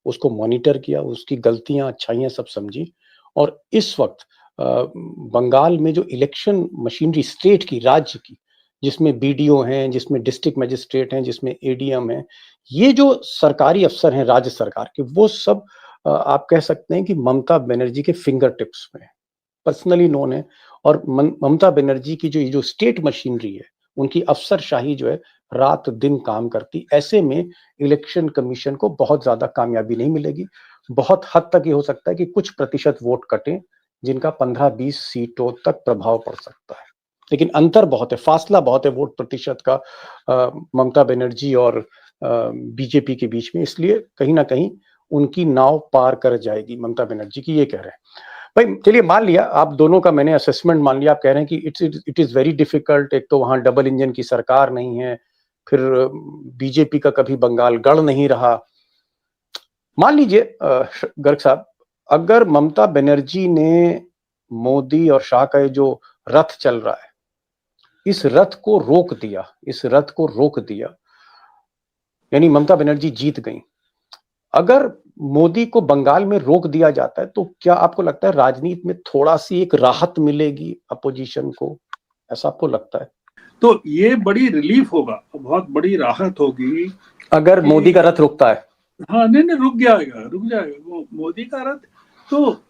उसको मॉनिटर किया, उसकी गलतियां अच्छाइयां सब समझी। और इस वक्त बंगाल में जो इलेक्शन मशीनरी स्टेट की, राज्य की, जिसमें बीडीओ हैं, जिसमें डिस्ट्रिक्ट मजिस्ट्रेट हैं, जिसमें एडीएम हैं, ये जो सरकारी अफसर हैं राज्य सरकार के, वो सब आप कह सकते हैं कि ममता बनर्जी के फिंगर टिप्स में पर्सनली नोन है। और ममता बनर्जी की जो स्टेट मशीनरी है, उनकी अफसरशाही जो है रात दिन काम करती। ऐसे में इलेक्शन कमीशन को बहुत ज्यादा कामयाबी नहीं मिलेगी। बहुत हद तक ये हो सकता है कि कुछ प्रतिशत वोट कटें, जिनका 15-20 सीटों तक प्रभाव पड़ सकता है। लेकिन अंतर बहुत है, फासला बहुत है वोट प्रतिशत का ममता बनर्जी और बीजेपी के बीच में। इसलिए कहीं ना कहीं उनकी नाव पार कर जाएगी ममता बनर्जी की, ये कह रहे हैं भाई। चलिए मान लिया आप दोनों का मैंने असेसमेंट मान लिया, आप कह रहे हैं कि इट इज वेरी डिफिकल्ट। एक तो वहां डबल इंजन की सरकार नहीं है, फिर बीजेपी का कभी बंगाल गढ़ नहीं रहा। मान लीजिए गर्ग साहब, अगर ममता बनर्जी ने मोदी और शाह का जो रथ चल रहा है, इस रथ को रोक दिया, यानी ममता बनर्जी जीत गई, अगर मोदी को बंगाल में रोक दिया जाता है तो क्या आपको लगता है राजनीति में थोड़ा सी एक राहत मिलेगी अपोजिशन को, ऐसा आपको लगता है? तो ये बड़ी रिलीफ होगा, बहुत बड़ी राहत होगी अगर मोदी का रथ रुकता है। हाँ नहीं नहीं, रुक जाएगा वो मोदी का रथ। तो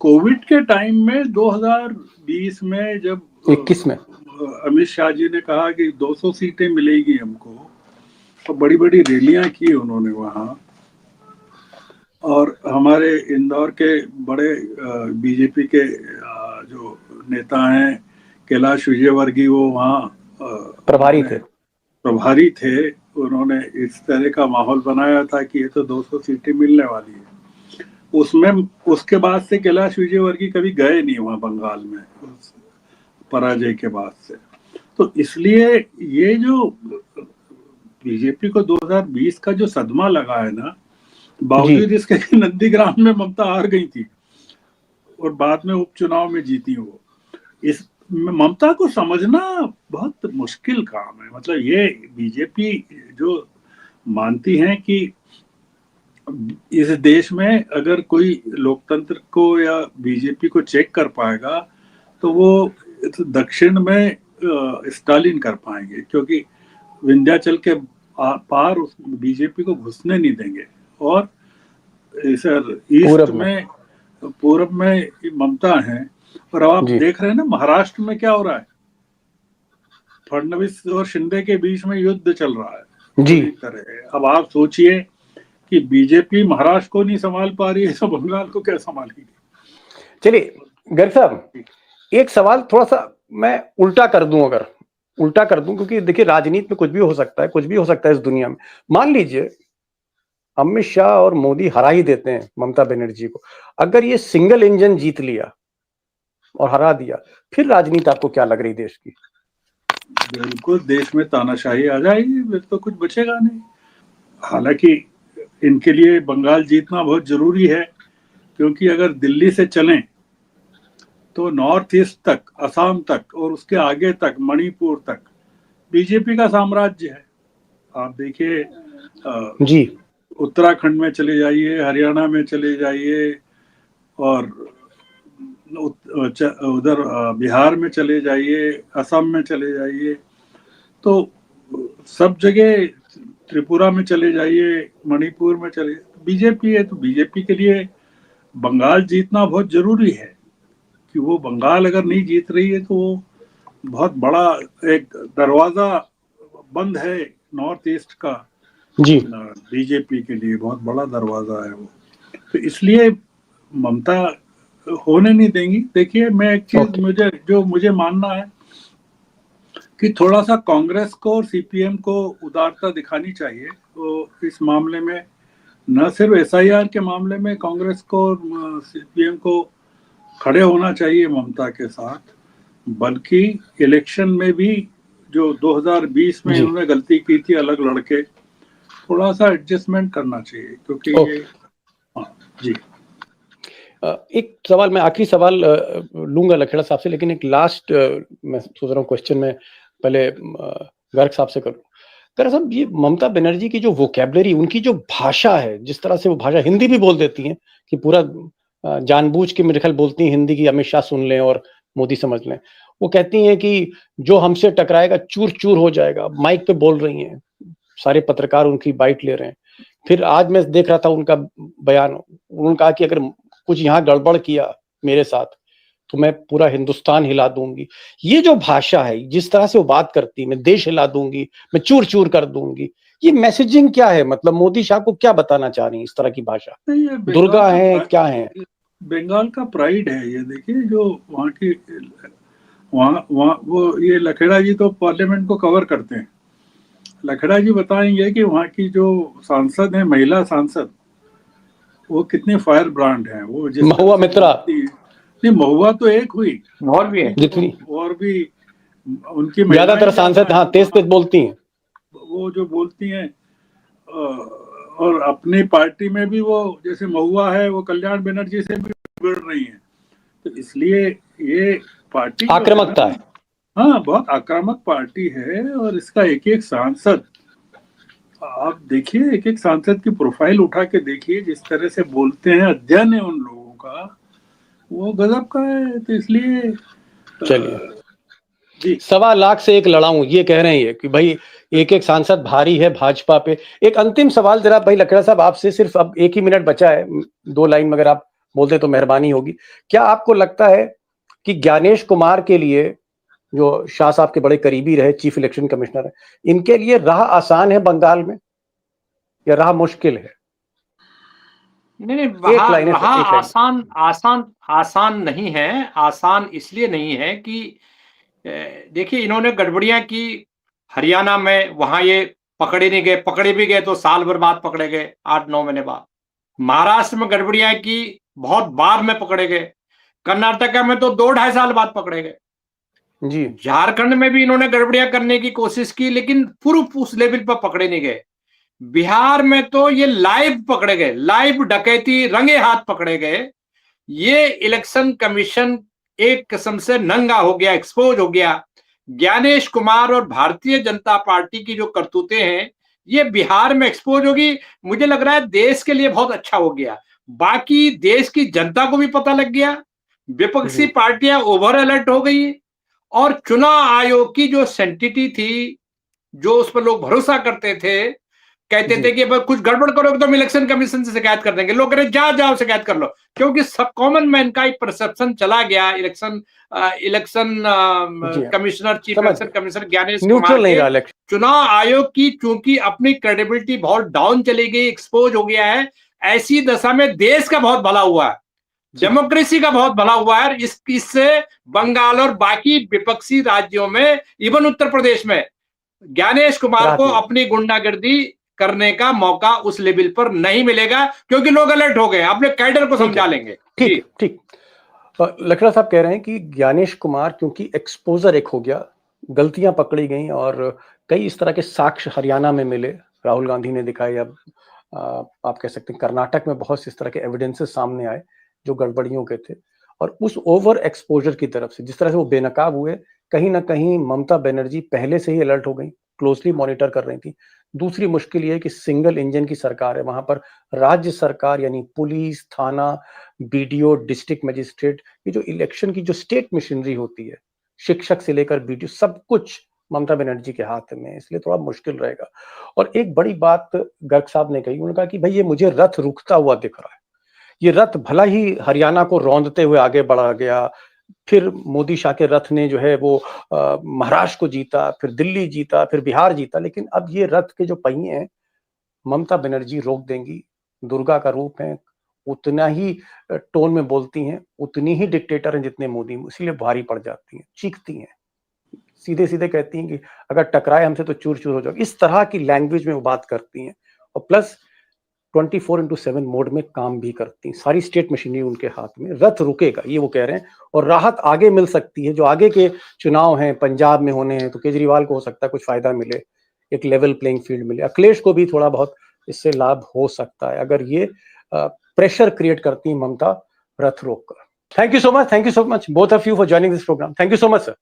कोविड के टाइम में 2020 में जब 21 में अमित शाह जी ने कहा कि 200 सीटें मिलेगी हमको, तो बड़ी बड़ी रैलियां की उन्होंने वहां, और हमारे इंदौर के बड़े बीजेपी के जो नेता हैं कैलाश विजयवर्गीय, वो वहाँ प्रभारी थे। उन्होंने इस तरह का माहौल बनाया था कि ये तो 200 सीटें मिलने वाली है। उसमें उसके बाद से कैलाश विजयवर्गीय कभी गए नहीं वहाँ बंगाल में, उस पराजय के बाद से। तो इसलिए ये जो बीजेपी को 2020 का जो सदमा लगा है ना, बावजूद इसके कि नंदीग्राम में ममता हार गई थी और बाद में उपचुनाव में जीती वो, इस ममता को समझना बहुत मुश्किल काम है। मतलब ये बीजेपी जो मानती है कि इस देश में अगर कोई लोकतंत्र को या बीजेपी को चेक कर पाएगा तो वो दक्षिण में स्टालिन कर पाएंगे, क्योंकि विंध्याचल के पार उस बीजेपी को घुसने नहीं देंगे। और सर ईस्ट पूरब में ममता है। और अब आप देख रहे हैं ना महाराष्ट्र में क्या हो रहा है, फडणवीस और शिंदे के बीच में युद्ध चल रहा है जी तरह। अब आप सोचिए कि बीजेपी महाराष्ट्र को नहीं संभाल पा रही है तो बंगाल को क्या संभालेगी। चलिए गर्ग साहब, एक सवाल थोड़ा सा मैं उल्टा कर दूं, क्योंकि देखिए राजनीति में कुछ भी हो सकता है इस दुनिया में। मान लीजिए अमित शाह और मोदी हरा ही देते हैं ममता बनर्जी को, अगर ये सिंगल इंजन जीत लिया और हरा दिया, फिर राजनीति आपको क्या लग रही देश की? बिल्कुल देश में तानाशाही आ जाएगी, फिर तो कुछ बचेगा नहीं। हालांकि इनके लिए बंगाल जीतना बहुत जरूरी है, क्योंकि अगर दिल्ली से चलें तो नॉर्थ ईस्ट तक, असम तक और उसके आगे तक मणिपुर तक बीजेपी का साम्राज्य है। आप देखिए जी, उत्तराखंड में चले जाइए, हरियाणा में चले जाइए, और उधर बिहार में चले जाइए, असम में चले जाइए, तो सब जगह, त्रिपुरा में चले जाइए, मणिपुर में चले, बीजेपी है। तो बीजेपी के लिए बंगाल जीतना बहुत जरूरी है, कि वो बंगाल अगर नहीं जीत रही है तो वो बहुत बड़ा एक दरवाजा बंद है नॉर्थ ईस्ट का जी, बीजेपी के लिए बहुत बड़ा दरवाजा है वो। तो इसलिए ममता होने नहीं देंगी। देखिए मैं एक चीज मुझे मानना है कि थोड़ा सा कांग्रेस को और सीपीएम को उदारता दिखानी चाहिए। तो इस मामले में न सिर्फ एसआईआर के मामले में कांग्रेस को और सीपीएम को खड़े होना चाहिए ममता के साथ, बल्कि इलेक्शन में भी जो 2020 में उन्होंने गलती की थी अलग लड़के, थोड़ा सा एडजस्टमेंट करना चाहिए, क्योंकि ये जी। एक सवाल मैं आखिरी सवाल लूंगा लखेड़ा साहब से, लेकिन एक लास्ट मैं सोच रहा हूँ क्वेश्चन में पहले गर्ग साहब से करूँ। गर्ग साहब, ये ममता बनर्जी की जो वोकैबुलरी, उनकी जो भाषा है, जिस तरह से वो भाषा, हिंदी भी बोल देती हैं कि पूरा जानबूझ के मेरे ख्याल बोलती हैं हिंदी की, अमित शाह सुन लें और मोदी समझ लें। वो कहती हैं कि जो हमसे टकराएगा चूर चूर हो जाएगा, माइक पे बोल रही हैं, सारे पत्रकार उनकी बाइट ले रहे हैं। फिर आज मैं देख रहा था उनका बयान, उन्होंने कहा कि अगर कुछ यहाँ गड़बड़ किया मेरे साथ तो मैं पूरा हिंदुस्तान हिला दूंगी। ये जो भाषा है, जिस तरह से वो बात करती है, मैं देश हिला दूंगी, मैं चूर चूर कर दूंगी, ये मैसेजिंग क्या है? मतलब मोदी शाह को क्या बताना चाह रही है इस तरह की भाषा? दुर्गा है, क्या है? बंगाल का प्राइड है ये। देखिए जो वहाँ की, वहाँ वो ये लखेड़ा जी तो पार्लियामेंट को कवर करते हैं। लखेड़ा जी बताएंगे कि वहाँ की जो सांसद है, महिला सांसद, वो कितने फायर ब्रांड हैं। वो महुआ मित्रा, नहीं महुआ तो एक हुई, और भी है, जितनी और भी उनकी ज्यादातर सांसद हाँ तेज तेज बोलती हैं, वो जो बोलती हैं। और अपनी पार्टी में भी वो, जैसे महुआ है, वो कल्याण बनर्जी से भी बिगड़ रही है। तो इसलिए ये पार्टी आक्रामकता है, हाँ बहुत आक्रामक पार्टी है। और इसका एक एक सांसद आप देखिए, एक एक सांसद की प्रोफाइल उठा के देखिए, जिस तरह से बोलते हैं, अध्ययन है उन लोगों का, वो गजब का है। तो इसलिए चलिए, जी 1.25 लाख से एक लड़ाऊं, ये कह रहे हैं ये कि भाई एक एक सांसद भारी है भाजपा पे। एक अंतिम सवाल जरा भाई लकड़ा साहब आपसे, सिर्फ अब 1 ही मिनट बचा है, 2 लाइन अगर आप बोलते तो मेहरबानी होगी। क्या आपको लगता है कि ज्ञानेश कुमार के लिए, जो शाह साहब के बड़े करीबी रहे, चीफ इलेक्शन कमिश्नर है, इनके लिए राह आसान है बंगाल में या राह मुश्किल है? नहीं नहीं, एक लाइन है वहां सर, एक लाइन। आसान आसान आसान नहीं है। आसान इसलिए नहीं है कि देखिए, इन्होंने गड़बड़ियां की हरियाणा में, वहां ये पकड़े नहीं गए, पकड़े भी गए तो साल भर बाद पकड़े गए, 8-9 महीने बाद। महाराष्ट्र में गड़बड़ियां की, बहुत बाद में पकड़े गए। कर्नाटका में तो 2-2.5 साल बाद पकड़े गए। जी झारखंड में भी इन्होंने गड़बड़ियां करने की कोशिश की, लेकिन प्रूफ उस लेवल पर पकड़े नहीं गए। बिहार में तो ये लाइव पकड़े गए, लाइव डकैती, रंगे हाथ पकड़े गए। ये इलेक्शन कमीशन एक किस्म से नंगा हो गया, एक्सपोज हो गया। ज्ञानेश कुमार और भारतीय जनता पार्टी की जो करतूतें हैं, ये बिहार में एक्सपोज होगी। मुझे लग रहा है देश के लिए बहुत अच्छा हो गया। बाकी देश की जनता को भी पता लग गया, विपक्षी जी पार्टियां ओवर अलर्ट हो गई, और चुनाव आयोग की जो सेंटिटी थी, जो उस पर लोग भरोसा करते थे, कहते जी थे कि अगर कुछ गड़बड़ करोगे तो हम इलेक्शन कमीशन से शिकायत कर देंगे, लोग कह रहे जाओ जाओ शिकायत कर लो। क्योंकि सब कॉमन मैन का एक परसेप्शन चला गया इलेक्शन इलेक्शन जी हाँ, कमिश्नर, चीफ समझ इलेक्शन गए, कमिश्नर ज्ञानेश कुमार न्यूट्रल नहीं के। रहा इलेक्शन। चुनाव आयोग की चूंकि अपनी क्रेडिबिलिटी बहुत डाउन चली गई, एक्सपोज हो गया है, ऐसी दशा में देश का बहुत भला हुआ है, डेमोक्रेसी का बहुत भला हुआ है। इससे बंगाल और बाकी विपक्षी राज्यों में, इवन उत्तर प्रदेश में, ज्ञानेश कुमार राहत को मिली। अपनी गुंडागर्दी करने का मौका उस लेवल पर नहीं मिलेगा, क्योंकि लोग अलर्ट हो गए, अपने कैडर को ठीक समझा है, लेंगे। ठीक जी है, ठीक। लकड़ा साहब कह रहे हैं कि ज्ञानेश कुमार क्योंकि एक्सपोजर एक हो गया, गलतियां पकड़ी गई और कई इस तरह के साक्ष्य हरियाणा में मिले, राहुल गांधी ने दिखाए, या आप कह सकते हैं कर्नाटक में बहुत से इस तरह के एविडेंसेस सामने आए जो गड़बड़ियों के थे। और उस ओवर एक्सपोजर की तरफ से जिस तरह से वो बेनकाब हुए, कहीं ना कहीं ममता बनर्जी पहले से ही अलर्ट हो गई, क्लोजली मॉनिटर कर रही थी। दूसरी मुश्किल ये है कि सिंगल इंजन की सरकार है, वहां पर राज्य सरकार यानी पुलिस, थाना, बीडीओ, डिस्ट्रिक्ट मजिस्ट्रेट, ये जो इलेक्शन की जो स्टेट मशीनरी होती है, शिक्षक से लेकर बीडीओ, सब कुछ ममता बनर्जी के हाथ में है, इसलिए थोड़ा मुश्किल रहेगा। और एक बड़ी बात गर्ग साहब ने कही, उन्होंने कहा कि भाई ये मुझे रथ रुकता हुआ दिख रहा है। ये रथ भला ही हरियाणा को रौंदते हुए आगे बढ़ा गया, फिर मोदी शाह के रथ ने जो है वो महाराष्ट्र को जीता, फिर दिल्ली जीता, फिर बिहार जीता, लेकिन अब ये रथ के जो पहिए हैं ममता बनर्जी रोक देंगी। दुर्गा का रूप है, उतना ही टोन में बोलती हैं, उतनी ही डिक्टेटर हैं जितने मोदी, इसीलिए भारी पड़ जाती हैं, चीखती हैं, सीधे सीधे कहती हैं कि अगर टकराए हमसे तो चूर चूर हो जाओ, इस तरह की लैंग्वेज में वो बात करती हैं। और प्लस 24/7 मोड में काम भी करती हैं, सारी स्टेट मशीनरी उनके हाथ में, रथ रुकेगा ये वो कह रहे हैं। और राहत आगे मिल सकती है, जो आगे के चुनाव हैं पंजाब में होने हैं, तो केजरीवाल को हो सकता है कुछ फायदा मिले, एक लेवल प्लेइंग फील्ड मिले, अखिलेश को भी थोड़ा बहुत इससे लाभ हो सकता है अगर ये प्रेशर क्रिएट करती है ममता रथ रोक कर। Thank you so much both of you for joining this programme. Thank you so much sir.